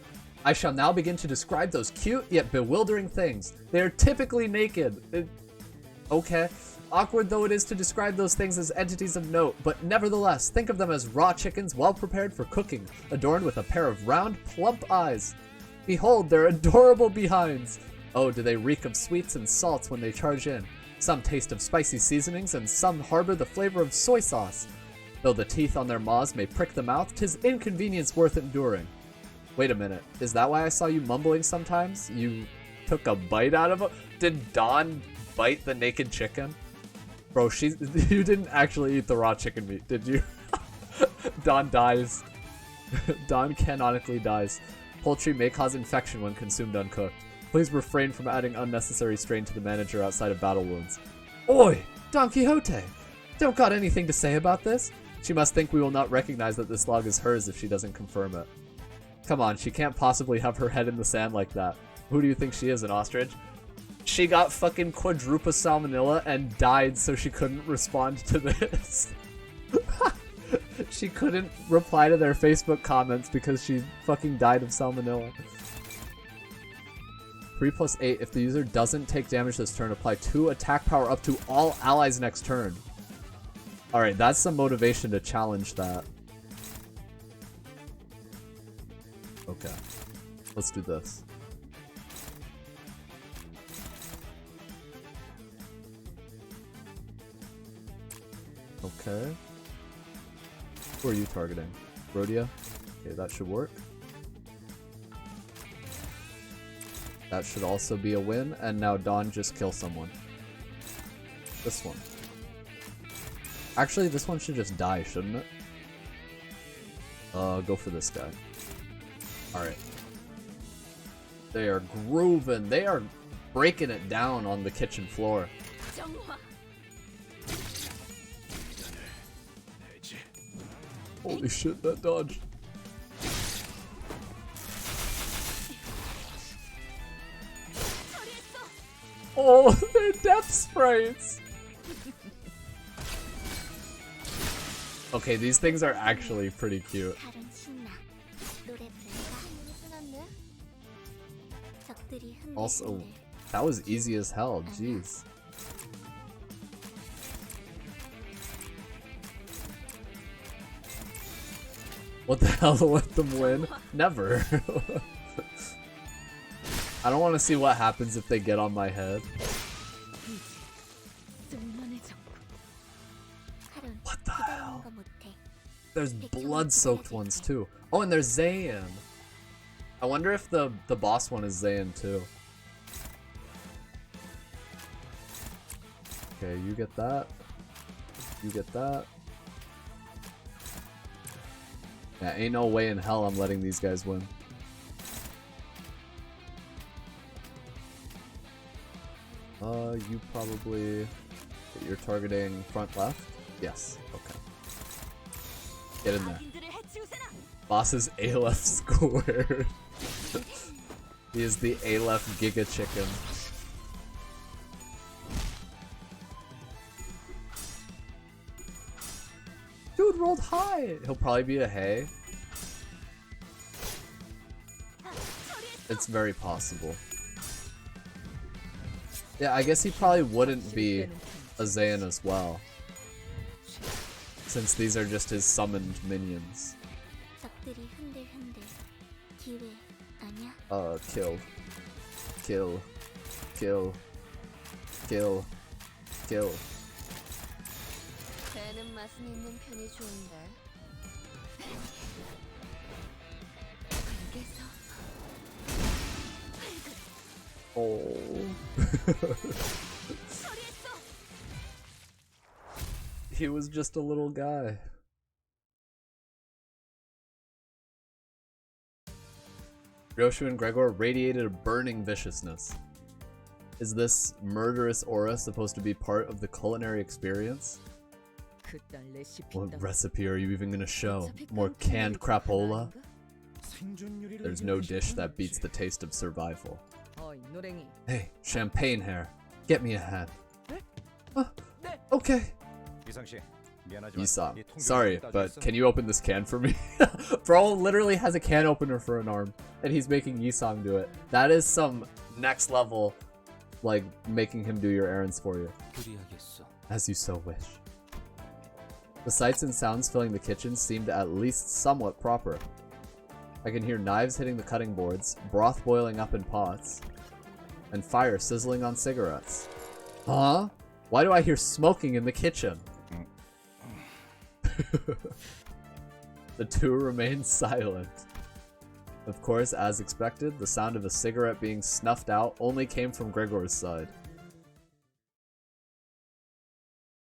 I shall now begin to describe those cute yet bewildering things. They are typically naked. Okay. Awkward though it is to describe those things as entities of note, but nevertheless, think of them as raw chickens well prepared for cooking, adorned with a pair of round, plump eyes. Behold their adorable behinds! Oh, do they reek of sweets and salts when they charge in. Some taste of spicy seasonings, and some harbor the flavor of soy sauce. Though the teeth on their maws may prick the mouth, 'tis inconvenience worth enduring. Wait a minute, is that why I saw you mumbling sometimes? You took a bite out of it? Did Dawn bite the naked chicken? Bro, you didn't actually eat the raw chicken meat, did you? Dawn dies. Dawn canonically dies. Poultry may cause infection when consumed uncooked. Please refrain from adding unnecessary strain to the manager outside of battle wounds. Oi! Don Quixote! Don't got anything to say about this? She must think we will not recognize that this log is hers if she doesn't confirm it. Come on, she can't possibly have her head in the sand like that. Who do you think she is, an ostrich? She got fucking quadruple salmonella and died so she couldn't respond to this. She couldn't reply to their Facebook comments because she fucking died of salmonella. 3+8, if the user doesn't take damage this turn, apply 2 attack power up to all allies next turn. Alright, that's some motivation to challenge that. Okay, let's do this. Okay. Who are you targeting? Rhodia? Okay, that should work. That should also be a win, and now Dawn just kill someone. This one. Actually, this one should just die, shouldn't it? Go for this guy. Alright. They are grooving. They are breaking it down on the kitchen floor. Holy shit, that dodge. Oh, they're death sprays! Okay, these things are actually pretty cute. Also, that was easy as hell, jeez. What the hell, let them win? Never. I don't want to see what happens if they get on my head. What the hell? There's blood-soaked ones too. Oh, and there's Zayn. I wonder if the boss one is Zayn too. Okay, you get that. You get that. Yeah, ain't no way in hell I'm letting these guys win. You probably... You're targeting front left? Yes, okay. Get in there. Boss is A left squared. He is the A left Giga Chicken. Dude rolled high! He'll probably be a Hay. It's very possible. Yeah, I guess he probably wouldn't be a Zayn as well. Since these are just his summoned minions. Kill. Kill. Kill. Kill. Kill. Oh. He was just a little guy. Ryoshu and Gregor radiated a burning viciousness. Is this murderous aura supposed to be part of the culinary experience? What recipe are you even gonna show? More canned crapola? There's no dish that beats the taste of survival. Hey, champagne hair, get me a hat. Okay. Yisang, sorry, but can you open this can for me? Bro literally has a can opener for an arm, and he's making Yisang do it. That is some next level, like, making him do your errands for you. As you so wish. The sights and sounds filling the kitchen seemed at least somewhat proper. I can hear knives hitting the cutting boards, broth boiling up in pots, and fire sizzling on cigarettes. Huh? Why do I hear smoking in the kitchen? The two remained silent. Of course, as expected, the sound of a cigarette being snuffed out only came from Gregor's side.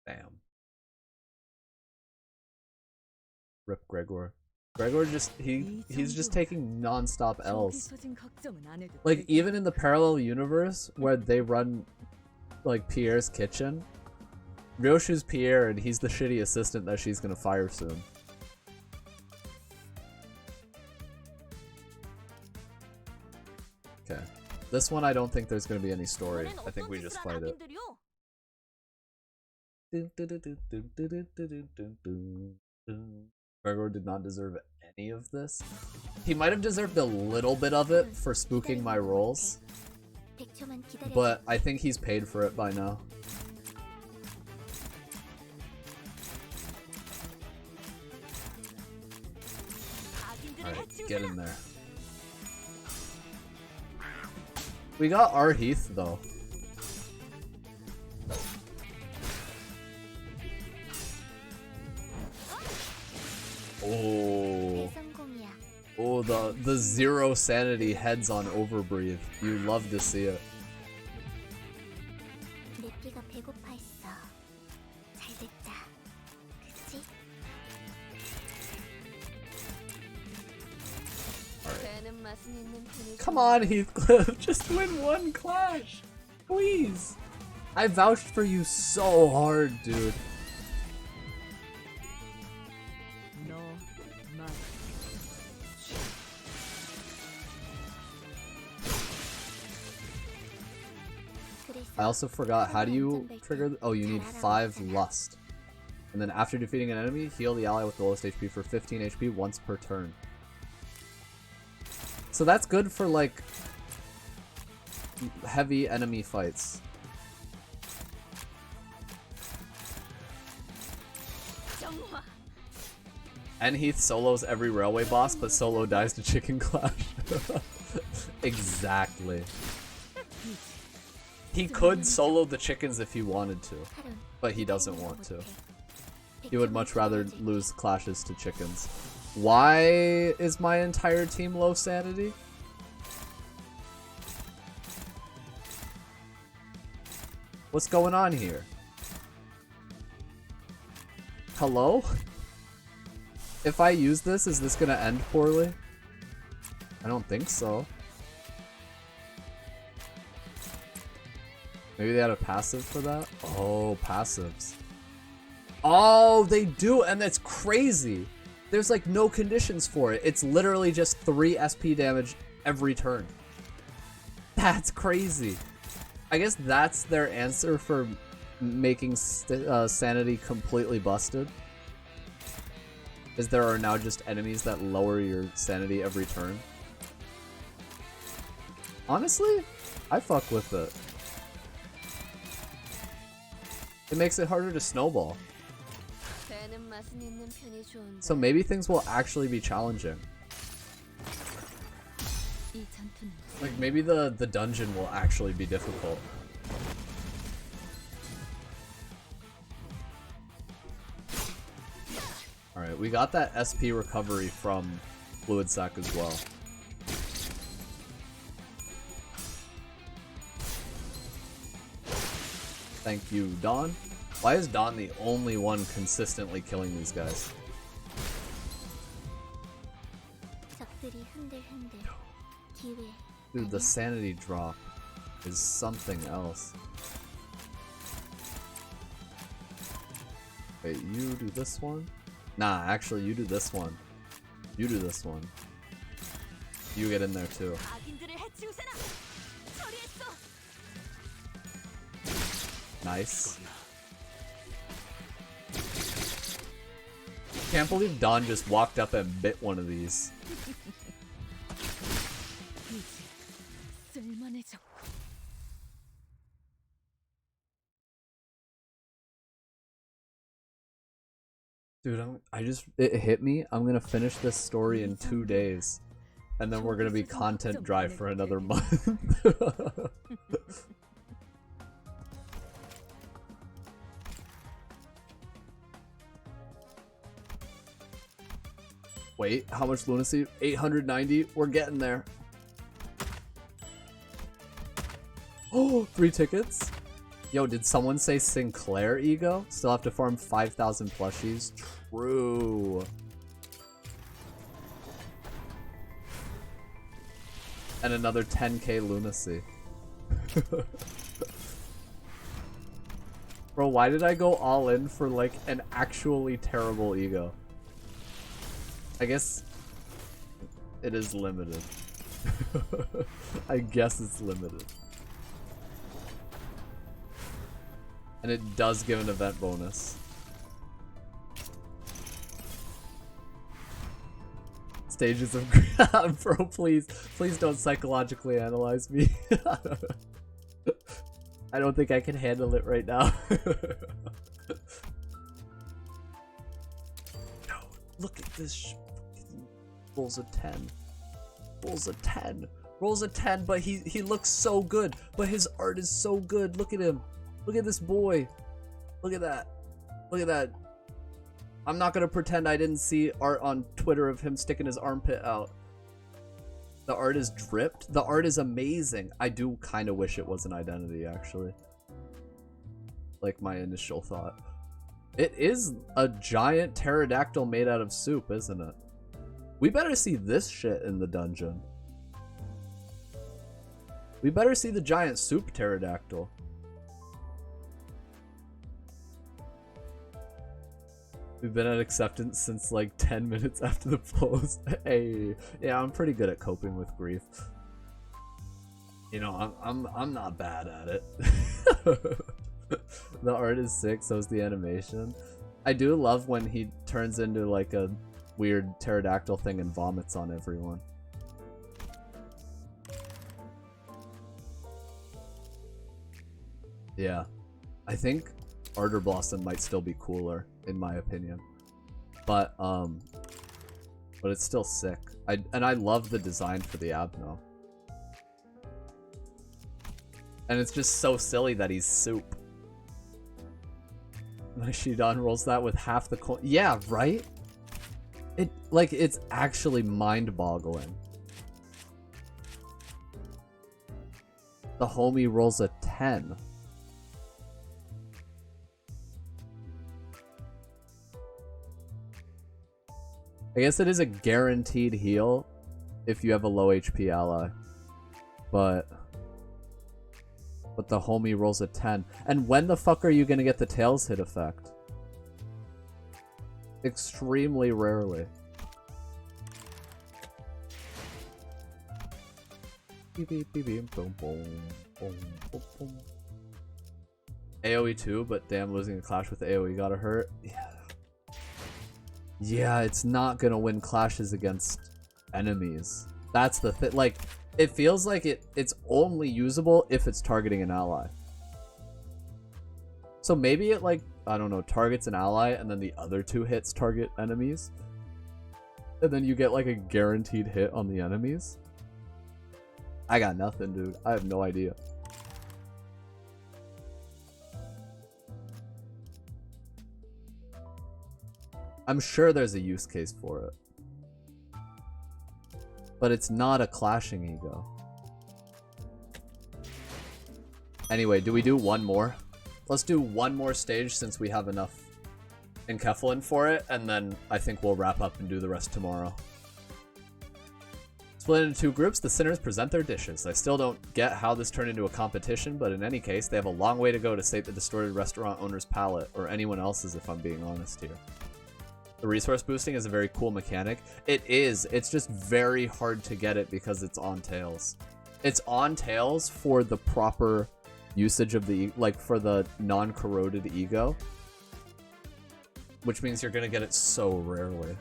Damn. Rip Gregor. Gregor just, he's just taking non-stop L's. Like, even in the parallel universe where they run, like, Pierre's kitchen, Ryoshu's Pierre and he's the shitty assistant that she's gonna fire soon. Okay. This one I don't think there's gonna be any story. I think we just fight it. Gregor did not deserve any of this. He might have deserved a little bit of it for spooking my rolls, but I think he's paid for it by now. Alright, get in there. We got our Heath though. Oh. Oh, the the 0 sanity heads on overbreathe. You love to see it. 내 피가 배고파했어. 잘 듣자. 그치? Come on, Heathcliff, just win one clash, please. I vouched for you so hard, dude. 너 말. I also forgot, how do you trigger? Oh, you need 5 lust. And then after defeating an enemy, heal the ally with the lowest HP for 15 HP once per turn. So that's good for like heavy enemy fights. And Heath solos every railway boss, but solo dies to Chicken Clash. Exactly. He could solo the chickens if he wanted to, but he doesn't want to. He would much rather lose clashes to chickens. Why is my entire team low sanity? What's going on here? Hello? If I use this, is this gonna end poorly? I don't think so. Maybe they had a passive for that? Oh, passives. Oh, they do, and that's crazy. There's like no conditions for it. It's literally just 3 SP damage every turn. That's crazy. I guess that's their answer for making sanity completely busted. Is there are now just enemies that lower your sanity every turn. Honestly, I fuck with it. It makes it harder to snowball. So maybe things will actually be challenging. Like maybe the dungeon will actually be difficult. Alright, we got that SP recovery from Fluid Sac as well. Thank you, Dawn. Why is Dawn the only one consistently killing these guys? Dude, the sanity drop is something else. Wait, you do this one? Nah, actually, you do this one. You do this one. You get in there too. Nice. Can't believe Dawn just walked up and bit one of these. Dude, it hit me. I'm gonna finish this story in 2 days. And then we're gonna be content dry for another month. Wait, how much lunacy? 890? We're getting there. Oh, 3 tickets? Yo, did someone say Sinclair ego? Still have to farm 5,000 plushies? True. And another 10k lunacy. Bro, why did I go all in for like an actually terrible ego? I guess it is limited. I guess it's limited. And it does give an event bonus. Stages of bro, please don't psychologically analyze me. I don't think I can handle it right now. No, look at this. Rolls a 10. Rolls a 10. Rolls a 10, but he looks so good. But his art is so good. Look at him. Look at this boy. Look at that. Look at that. I'm not gonna pretend I didn't see art on Twitter of him sticking his armpit out. The art is dripped. The art is amazing. I do kind of wish it was an identity, actually. Like my initial thought. It is a giant pterodactyl made out of soup, isn't it? We better see this shit in the dungeon. We better see the giant soup pterodactyl. We've been at acceptance since like 10 minutes after the post. Hey, yeah, I'm pretty good at coping with grief. You know, I'm not bad at it. The art is sick, so is the animation. I do love when he turns into like a weird pterodactyl thing and vomits on everyone. Yeah, I think Ardor Blossom might still be cooler, in my opinion. But it's still sick. And I love the design for the Abno. And it's just so silly that he's soup. Shidan rolls that with half the coin. Yeah, right? It's actually mind-boggling. The homie rolls a 10. I guess it is a guaranteed heal if you have a low HP ally. But the homie rolls a 10. And when the fuck are you gonna get the tails hit effect? Extremely rarely. AoE 2, but damn, losing a clash with AoE gotta hurt. Yeah. Yeah, it's not gonna win clashes against enemies. That's the thing. Like, it feels like it's only usable if it's targeting an ally. So maybe it, like, I don't know, targets an ally and then the other two hits target enemies. And then you get like a guaranteed hit on the enemies. I got nothing, dude. I have no idea. I'm sure there's a use case for it. But it's not a clashing ego. Anyway, do we do one more? Let's do one more stage since we have enough Enkephalin for it, and then I think we'll wrap up and do the rest tomorrow. Split into two groups, the sinners present their dishes. I still don't get how this turned into a competition, but in any case, they have a long way to go to sate the distorted restaurant owner's palate, or anyone else's if I'm being honest here. The resource boosting is a very cool mechanic. It is. It's just very hard to get it because it's on tails. It's on tails for the proper usage of the, like, for the non-corroded ego. Which means you're gonna get it so rarely.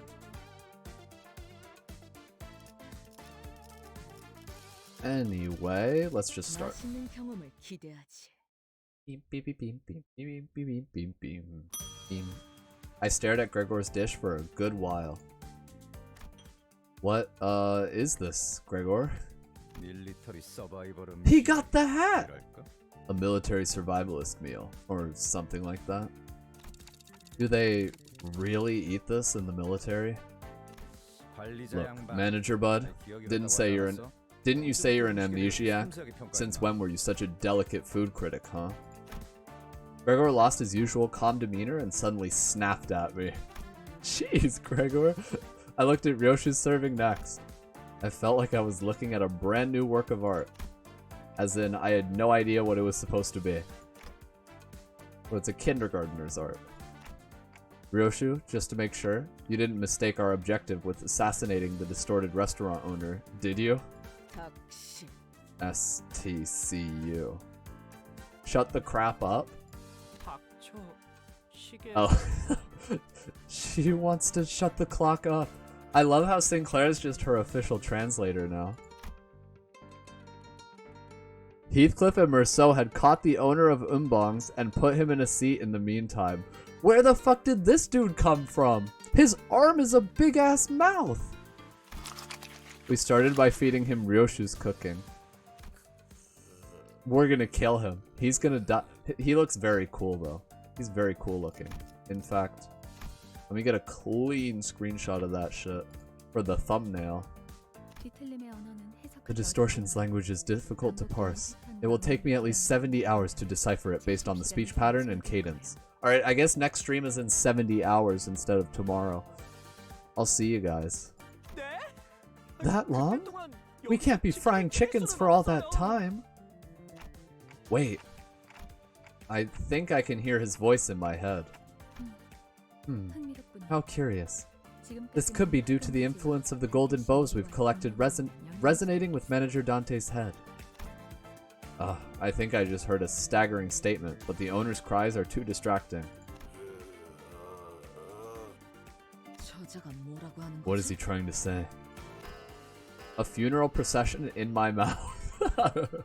Anyway, let's just start. I stared at Gregor's dish for a good while. What, is this, Gregor? He got the hat! A military survivalist meal, or something like that. Do they really eat this in the military? Look, manager bud, didn't you say you're an amnesiac? Since when were you such a delicate food critic, huh? Gregor lost his usual calm demeanor and suddenly snapped at me. Jeez, Gregor. I looked at Ryoshu's serving next. I felt like I was looking at a brand new work of art. As in, I had no idea what it was supposed to be. Well, it's a kindergartner's art. Ryoshu, just to make sure, you didn't mistake our objective with assassinating the distorted restaurant owner, did you? STCU. Shut the crap up? Oh. She wants to shut the clock up. I love how Sinclair's just her official translator now. Heathcliff and Merceau had caught the owner of Umbong's and put him in a seat in the meantime. Where the fuck did this dude come from? His arm is a big ass mouth. We started by feeding him Ryoshu's cooking. We're gonna kill him. He's gonna die. He looks very cool though. He's very cool looking. In fact, let me get a clean screenshot of that shit for the thumbnail. The distortion's language is difficult to parse. It will take me at least 70 hours to decipher it based on the speech pattern and cadence. Alright, I guess next stream is in 70 hours instead of tomorrow. I'll see you guys. That long? We can't be frying chickens for all that time. Wait. I think I can hear his voice in my head. How curious. This could be due to the influence of the golden bows we've collected resonating with Manager Dante's head. I think I just heard a staggering statement, but the owner's cries are too distracting. What is he trying to say? A funeral procession in my mouth.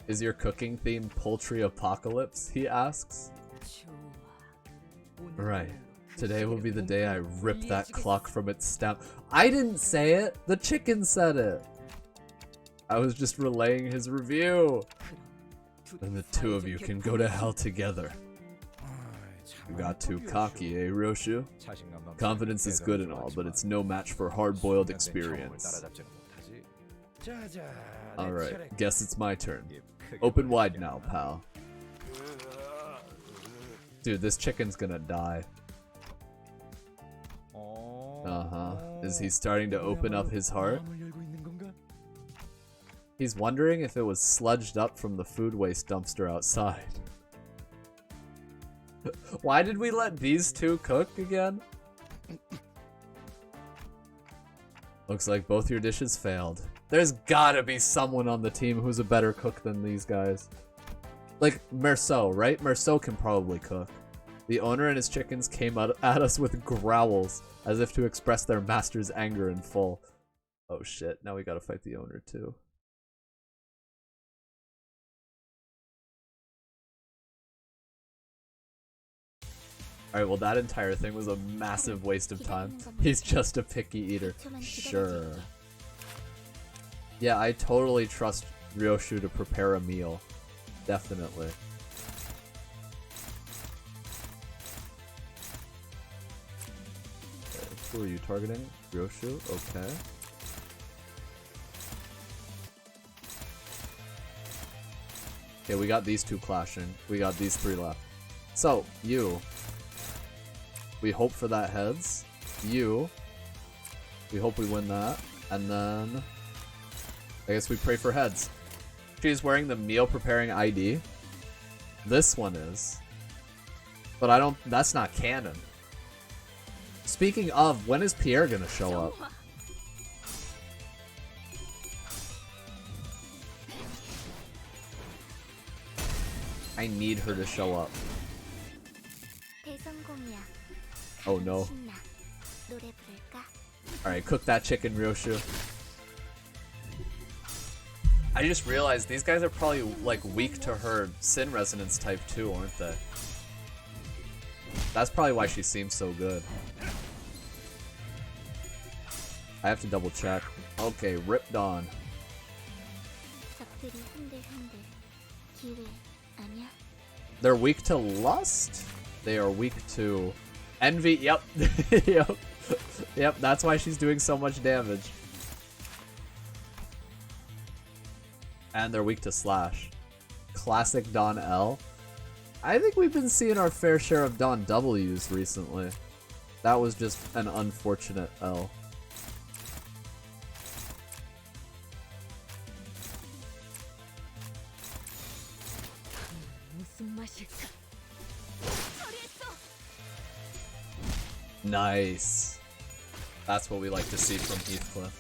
Is your cooking theme poultry apocalypse? He asks. Right. Today will be the day I rip that clock from its stem. I didn't say it! The chicken said it! I was just relaying his review! Then the two of you can go to hell together. You got too cocky, eh, Ryoshu? Confidence is good and all, but it's no match for hard-boiled experience. Alright, guess it's my turn. Open wide now, pal. Dude, this chicken's gonna die. Is he starting to open up his heart? He's wondering if it was sludged up from the food waste dumpster outside. Why did we let these two cook again? Looks like both your dishes failed. There's gotta be someone on the team who's a better cook than these guys. Like Merceau, right? Merceau can probably cook. The owner and his chickens came at us with growls, as if to express their master's anger in full. Oh shit, now we gotta fight the owner too. Alright, well that entire thing was a massive waste of time. He's just a picky eater. Sure. Yeah, I totally trust Ryoshu to prepare a meal. Definitely. Okay, who are you targeting? Ryoshu? Okay. Okay, we got these two clashing. We got these three left. So, you. We hope for that heads. You. We hope we win that. And then I guess we pray for heads. She's wearing the meal preparing ID. This one is. But I don't, that's not canon. Speaking of, when is Pierre gonna show up? I need her to show up. Oh no. Alright, cook that chicken, Ryoshu. I just realized these guys are probably like weak to her Sin Resonance type too, aren't they? That's probably why she seems so good. I have to double check. Okay, ripped on. They're weak to lust? They are weak to envy. Yep. Yep. Yep, that's why she's doing so much damage. And they're weak to slash. Classic Don L. I think we've been seeing our fair share of Don W's recently. That was just an unfortunate L. Nice. That's what we like to see from Heathcliff.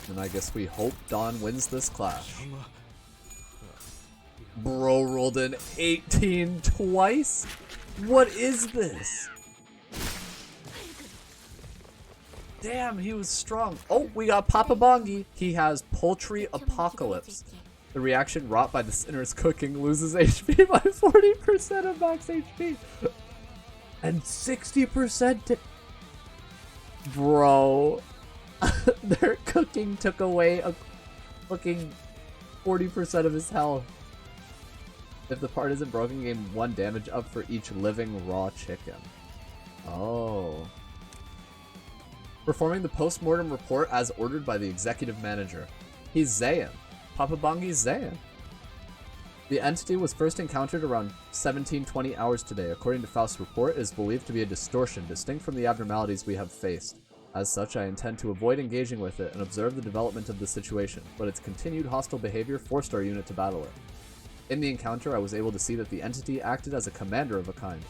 And I guess we hope Dawn wins this clash. Bro rolled an 18 twice? What is this? Damn, he was strong. Oh, we got Papa Bongi. He has Poultry Apocalypse. The reaction wrought by the sinner's cooking loses HP by 40% of max HP. And 60% to... Bro. Their cooking took away a fucking 40% of his health. If the part isn't broken, gain 1 damage up for each living raw chicken. Oh. Performing the post-mortem report as ordered by the executive manager. He's Zayn. Papa Bongi's Zayn. The entity was first encountered around 1720 hours today. According to Faust's report, it is believed to be a distortion distinct from the abnormalities we have faced. As such, I intend to avoid engaging with it and observe the development of the situation, but its continued hostile behavior forced our unit to battle it. In the encounter, I was able to see that the entity acted as a commander of a kind.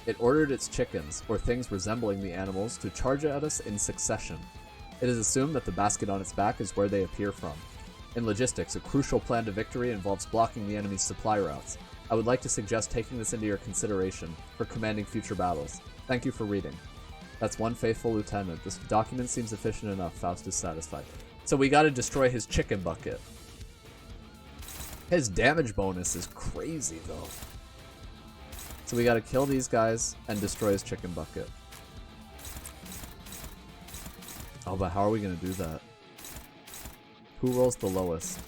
It ordered its chickens, or things resembling the animals, to charge at us in succession. It is assumed that the basket on its back is where they appear from. In logistics, a crucial plan to victory involves blocking the enemy's supply routes. I would like to suggest taking this into your consideration for commanding future battles. Thank you for reading. That's one faithful lieutenant. This document seems efficient enough. Faust is satisfied. So we gotta destroy his chicken bucket. His damage bonus is crazy, though. So we gotta kill these guys and destroy his chicken bucket. Oh, but how are we gonna do that? Who rolls the lowest?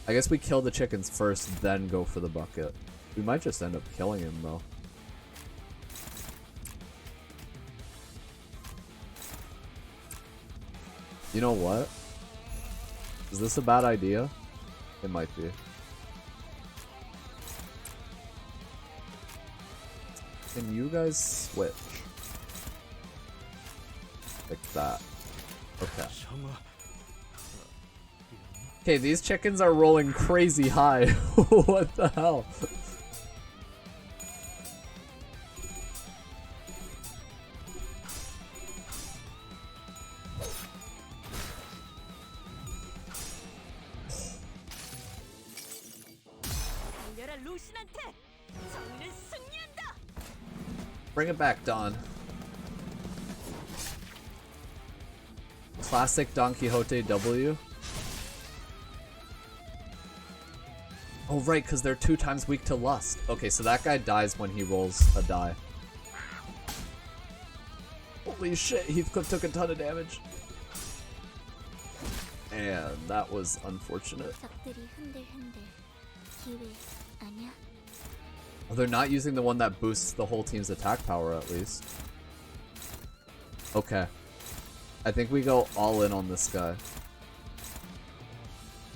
I guess we kill the chickens first, then go for the bucket. We might just end up killing him, though. You know what? Is this a bad idea? It might be. Can you guys switch? Like that. Okay. Okay, these chickens are rolling crazy high. What the hell? Bring it back, Don. Classic Don Quixote W. Oh, right, because they're 2 times weak to lust. Okay, so that guy dies when he rolls a die. Holy shit, Heathcliff took a ton of damage. And that was unfortunate. Oh, they're not using the one that boosts the whole team's attack power, at least. Okay. I think we go all in on this guy.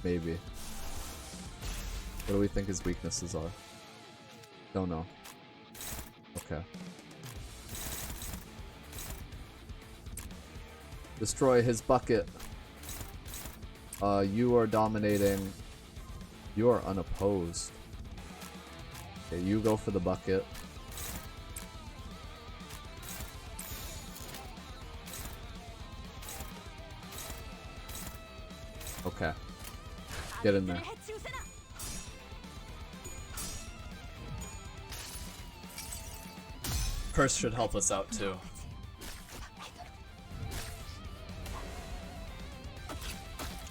Maybe. What do we think his weaknesses are? Don't know. Okay. Destroy his bucket. You are dominating. You are unopposed. Okay, you go for the bucket. Okay. Get in there. Curse should help us out too.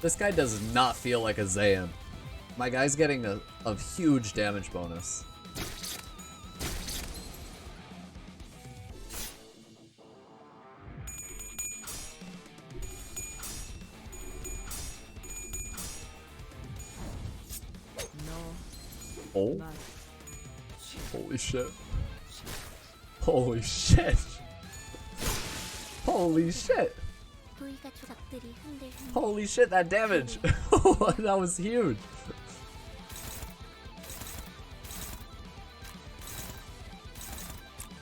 This guy does not feel like a Zayn. My guy's getting a huge damage bonus. Oh. Holy shit. Holy shit. Holy shit. Holy shit, that damage. That was huge.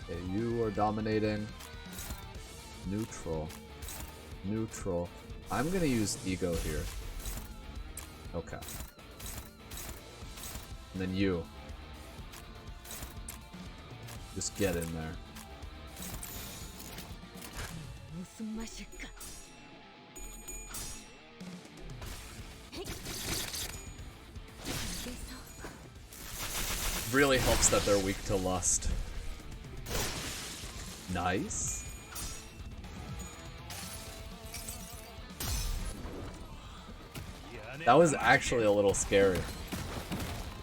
Okay, you are dominating. Neutral. Neutral. I'm gonna use ego here. Okay. And then you. Just get in there. Really helps that they're weak to lust. Nice. That was actually a little scary.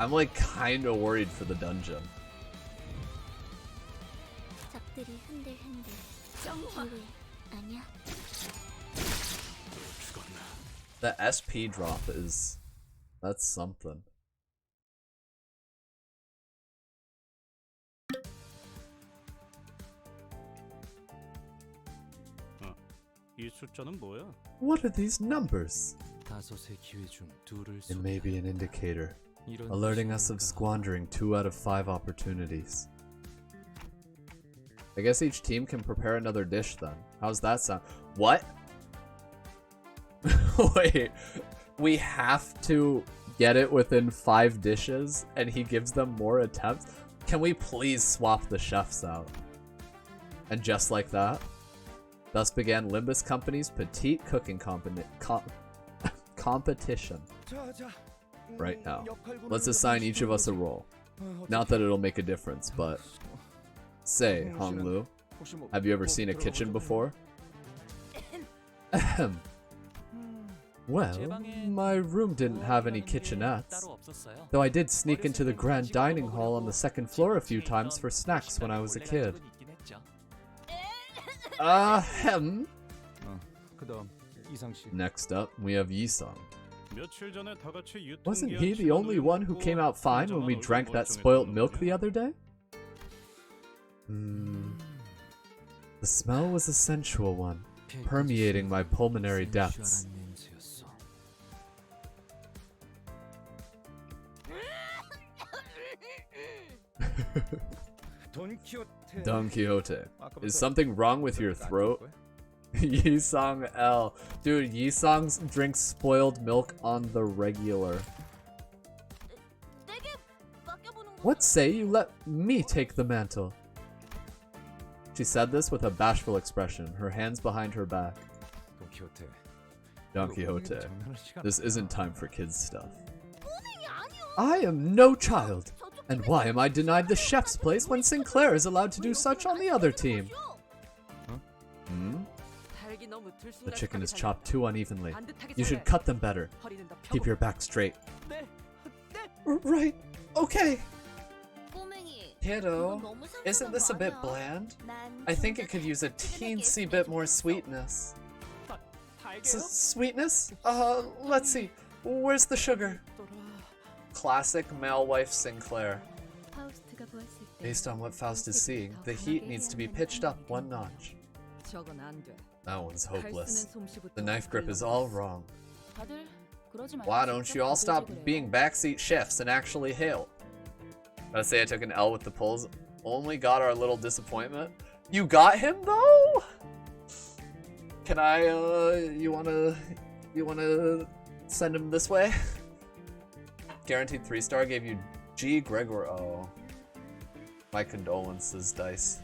I'm like kinda worried for the dungeon. 적들이 흔들흔들. 기회 아니야? The SP drop is... that's something. 이 숫자는 뭐야? What are these numbers? 다섯의 기회 중 둘을 It may be an indicator, 이런 alerting us of squandering 2 out of 5 opportunities. I guess each team can prepare another dish then. How's that sound? What? Wait, we have to get it within 5 dishes and he gives them more attempts? Can we please swap the chefs out? And just like that, thus began Limbus Company's petite cooking competition. Right now. Let's assign each of us a role. Not that it'll make a difference, but... Say, Honglu, have you ever seen a kitchen before? Ahem. Well, my room didn't have any kitchenettes, though I did sneak into the grand dining hall on the 2nd floor a few times for snacks when I was a kid. Ahem. Next up, we have Yisung. Wasn't he the only one who came out fine when we drank that spoilt milk the other day? The smell was a sensual one, permeating my pulmonary depths. Don Quixote. Is something wrong with your throat? Yisong L. Dude, Yisong drinks spoiled milk on the regular. What say you let me take the mantle? She said this with a bashful expression, her hands behind her back. Don Quixote. This isn't time for kids stuff. I am no child! And why am I denied the chef's place when Sinclair is allowed to do such on the other team? The chicken is chopped too unevenly. You should cut them better. Keep your back straight. Right. Okay. Kiddo, isn't this a bit bland? I think it could use a teensy bit more sweetness. Sweetness? Let's see. Where's the sugar? Classic male wife Sinclair. Based on what Faust is seeing, the heat needs to be pitched up 1 notch. That one's hopeless. The knife grip is all wrong. Why don't you all stop being backseat chefs and actually help? Gotta say I took an L with the pulls. Only got our little disappointment. You got him though? Can I, you wanna send him this way? Guaranteed 3-star gave you G. Gregor. Oh. My condolences, Dice.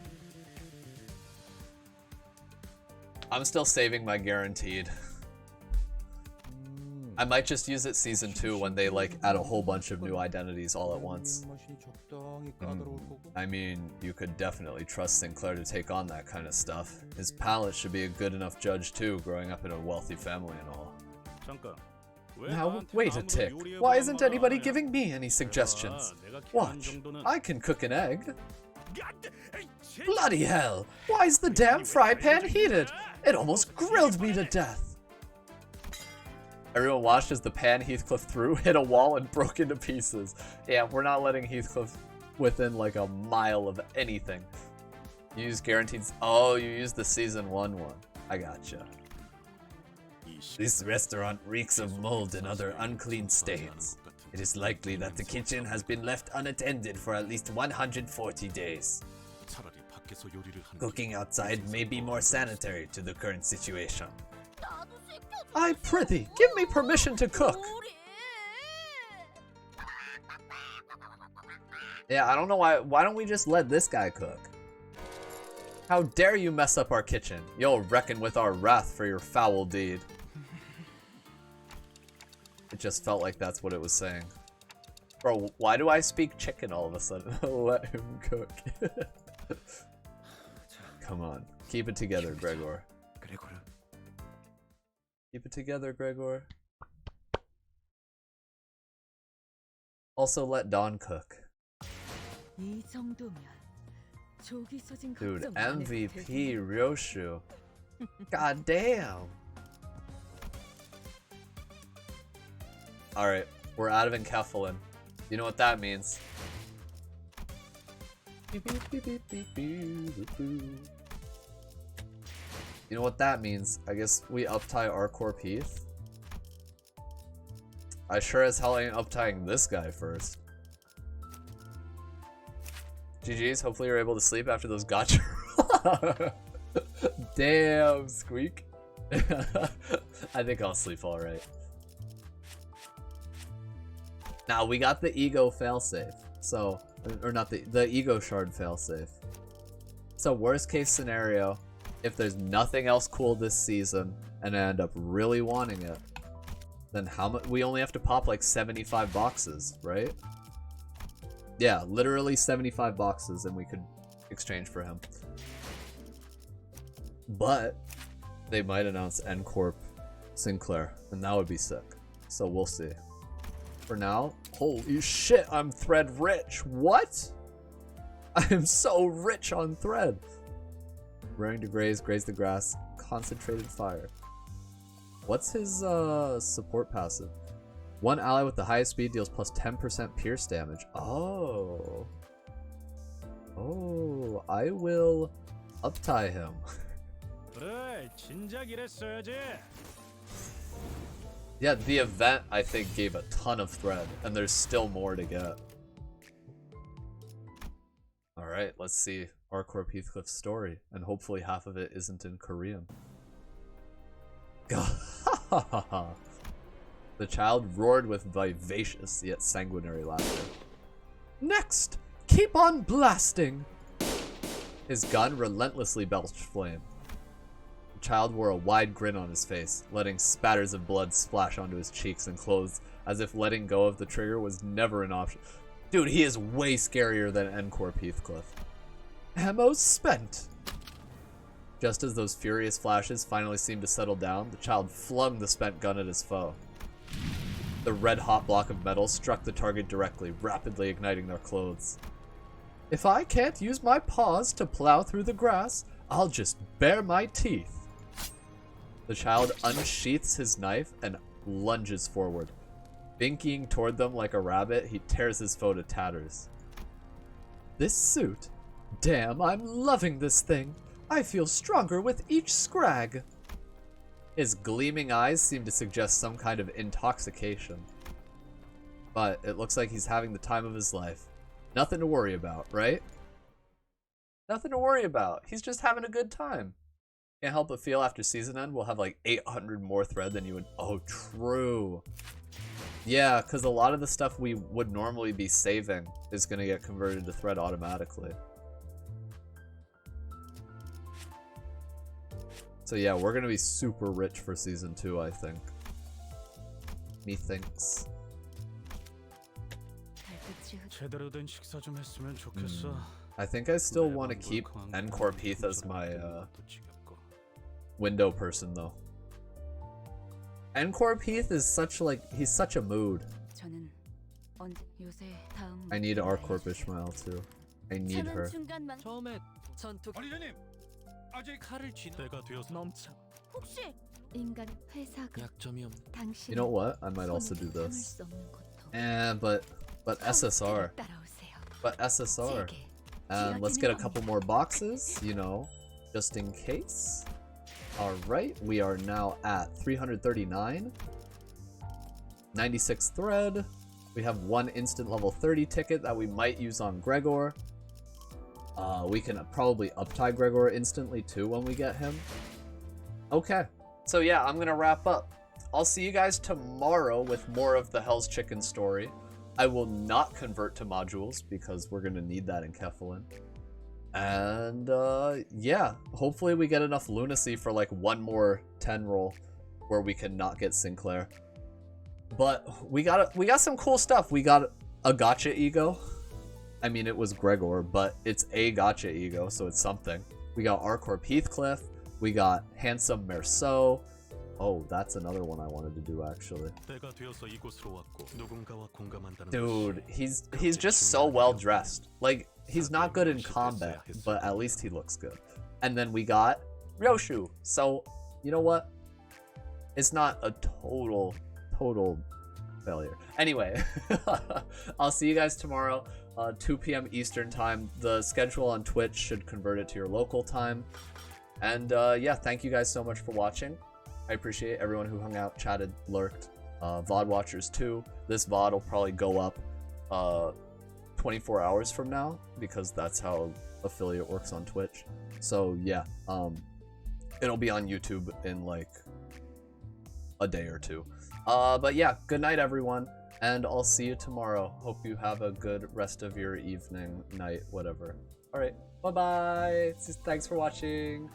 I'm still saving my guaranteed. I might just use it season 2 when they like add a whole bunch of new identities all at once. I mean, you could definitely trust Sinclair to take on that kind of stuff. His palate should be a good enough judge too, growing up in a wealthy family and all. Now, wait a tick. Why isn't anybody giving me any suggestions? Watch, I can cook an egg. Bloody hell! Why is the damn fry pan heated? It almost grilled me to death. Everyone watched as the pan Heathcliff threw hit a wall and broke into pieces. Yeah, we're not letting Heathcliff within like a mile of anything. You use guaranteed. Oh, you used the season 1 one. I gotcha. This restaurant reeks of mold and other unclean stains. It is likely that the kitchen has been left unattended for at least 140 days. Cooking outside may be more sanitary to the current situation. I prithee, give me permission to cook! Yeah, I don't know why don't we just let this guy cook? How dare you mess up our kitchen? You'll reckon with our wrath for your foul deed. It just felt like that's what it was saying. Bro, why do I speak chicken all of a sudden? Let him cook. Come on, keep it together, Gregor. Keep it together, Gregor. Also, let Dawn cook. 이 정도면 조기 소진 Dude, 걱정 안 해도 MVP 되겠네. ryoshu. God damn. Alright, we're out of enkephalin. You know what that means. You know what that means. I guess we uptie our corp heath. I sure as hell ain't uptying this guy first. GG's, hopefully you're able to sleep after those gacha. Damn, Squeak. I think I'll sleep alright. Now, we got the ego failsafe. So, or not the ego shard failsafe. So, worst case scenario, if there's nothing else cool this season and I end up really wanting it, then how much? We only have to pop like 75 boxes, right? Yeah, literally 75 boxes and we could exchange for him. But they might announce N-Corp Sinclair, and that would be sick. So we'll see. For now, holy shit, I'm thread rich. What? I am so rich on thread. Raring to graze the grass, concentrated fire. What's his support passive? One ally with the highest speed deals plus 10% pierce damage. Oh. Oh, I will uptie him. 그래, 진작 이랬어야지. Yeah, the event I think gave a ton of thread, and there's still more to get. Alright, let's see Arcorp Heathcliff's story, and hopefully half of it isn't in Korean. The child roared with vivacious yet sanguinary laughter. Next! Keep on blasting! His gun relentlessly belched flame. The child wore a wide grin on his face, letting spatters of blood splash onto his cheeks and clothes, as if letting go of the trigger was never an option. Dude, he is way scarier than N-Corp Heathcliff. Ammo spent! Just as those furious flashes finally seemed to settle down, the child flung the spent gun at his foe. The red-hot block of metal struck the target directly, rapidly igniting their clothes. If I can't use my paws to plow through the grass, I'll just bare my teeth. The child unsheaths his knife and lunges forward. Binkying toward them like a rabbit, he tears his foe to tatters. This suit? Damn, I'm loving this thing. I feel stronger with each scrag. His gleaming eyes seem to suggest some kind of intoxication. But it looks like he's having the time of his life. Nothing to worry about, right? Nothing to worry about. He's just having a good time. Can't help but feel after season end we'll have like 800 more thread than you would. Oh, true. Yeah, because a lot of the stuff we would normally be saving is going to get converted to thread automatically. So yeah, we're going to be super rich for season 2, I think. Methinks. 제대로 된 식사 좀 했으면 좋겠어. I think I still want to keep N-Corp Heath as my window person though. N-Corp Heath is such like, he's such a mood. I need R-Corp Ishmael too. I need her. 처음에 전투 관리자님, 아직 칼을 쥐는 때가 되어서 넘쳐. 혹시 인간 회사가 약점이 없. You know what? I might also do this. But SSR. But SSR. And let's get a couple more boxes, you know, just in case. Alright, we are now at 339. 96 thread. We have one instant level 30 ticket that we might use on Gregor. We can probably uptie Gregor instantly too when we get him. Okay, so yeah, I'm gonna wrap up. I'll see you guys tomorrow with more of the Hell's Chicken story. I will not convert to modules because we're gonna need that in Kefalin. And yeah, hopefully we get enough lunacy for like one more 10 roll where we can not get Sinclair. But we got some cool stuff. We got a gacha ego. I mean, it was Gregor, but it's a gacha ego, so it's something. We got Arcorp Heathcliff. We got Handsome Merceau. Oh, that's another one I wanted to do actually. 때가 되어서 이곳으로 왔고 누군가와 공감한다는 Dude, he's just so well dressed. Like, he's not good in combat, but at least he looks good. And then we got ryoshu. So, you know what? It's not a total failure. Anyway, I'll see you guys tomorrow, 2 p.m. Eastern time. The schedule on Twitch should convert it to your local time. And yeah, thank you guys so much for watching. I appreciate everyone who hung out, chatted, lurked, VOD watchers too. This VOD will probably go up 24 hours from now because that's how affiliate works on Twitch. So yeah, it'll be on YouTube in like a day or two. But yeah, good night everyone, and I'll see you tomorrow. Hope you have a good rest of your evening, night, whatever. Alright, bye bye! Thanks for watching!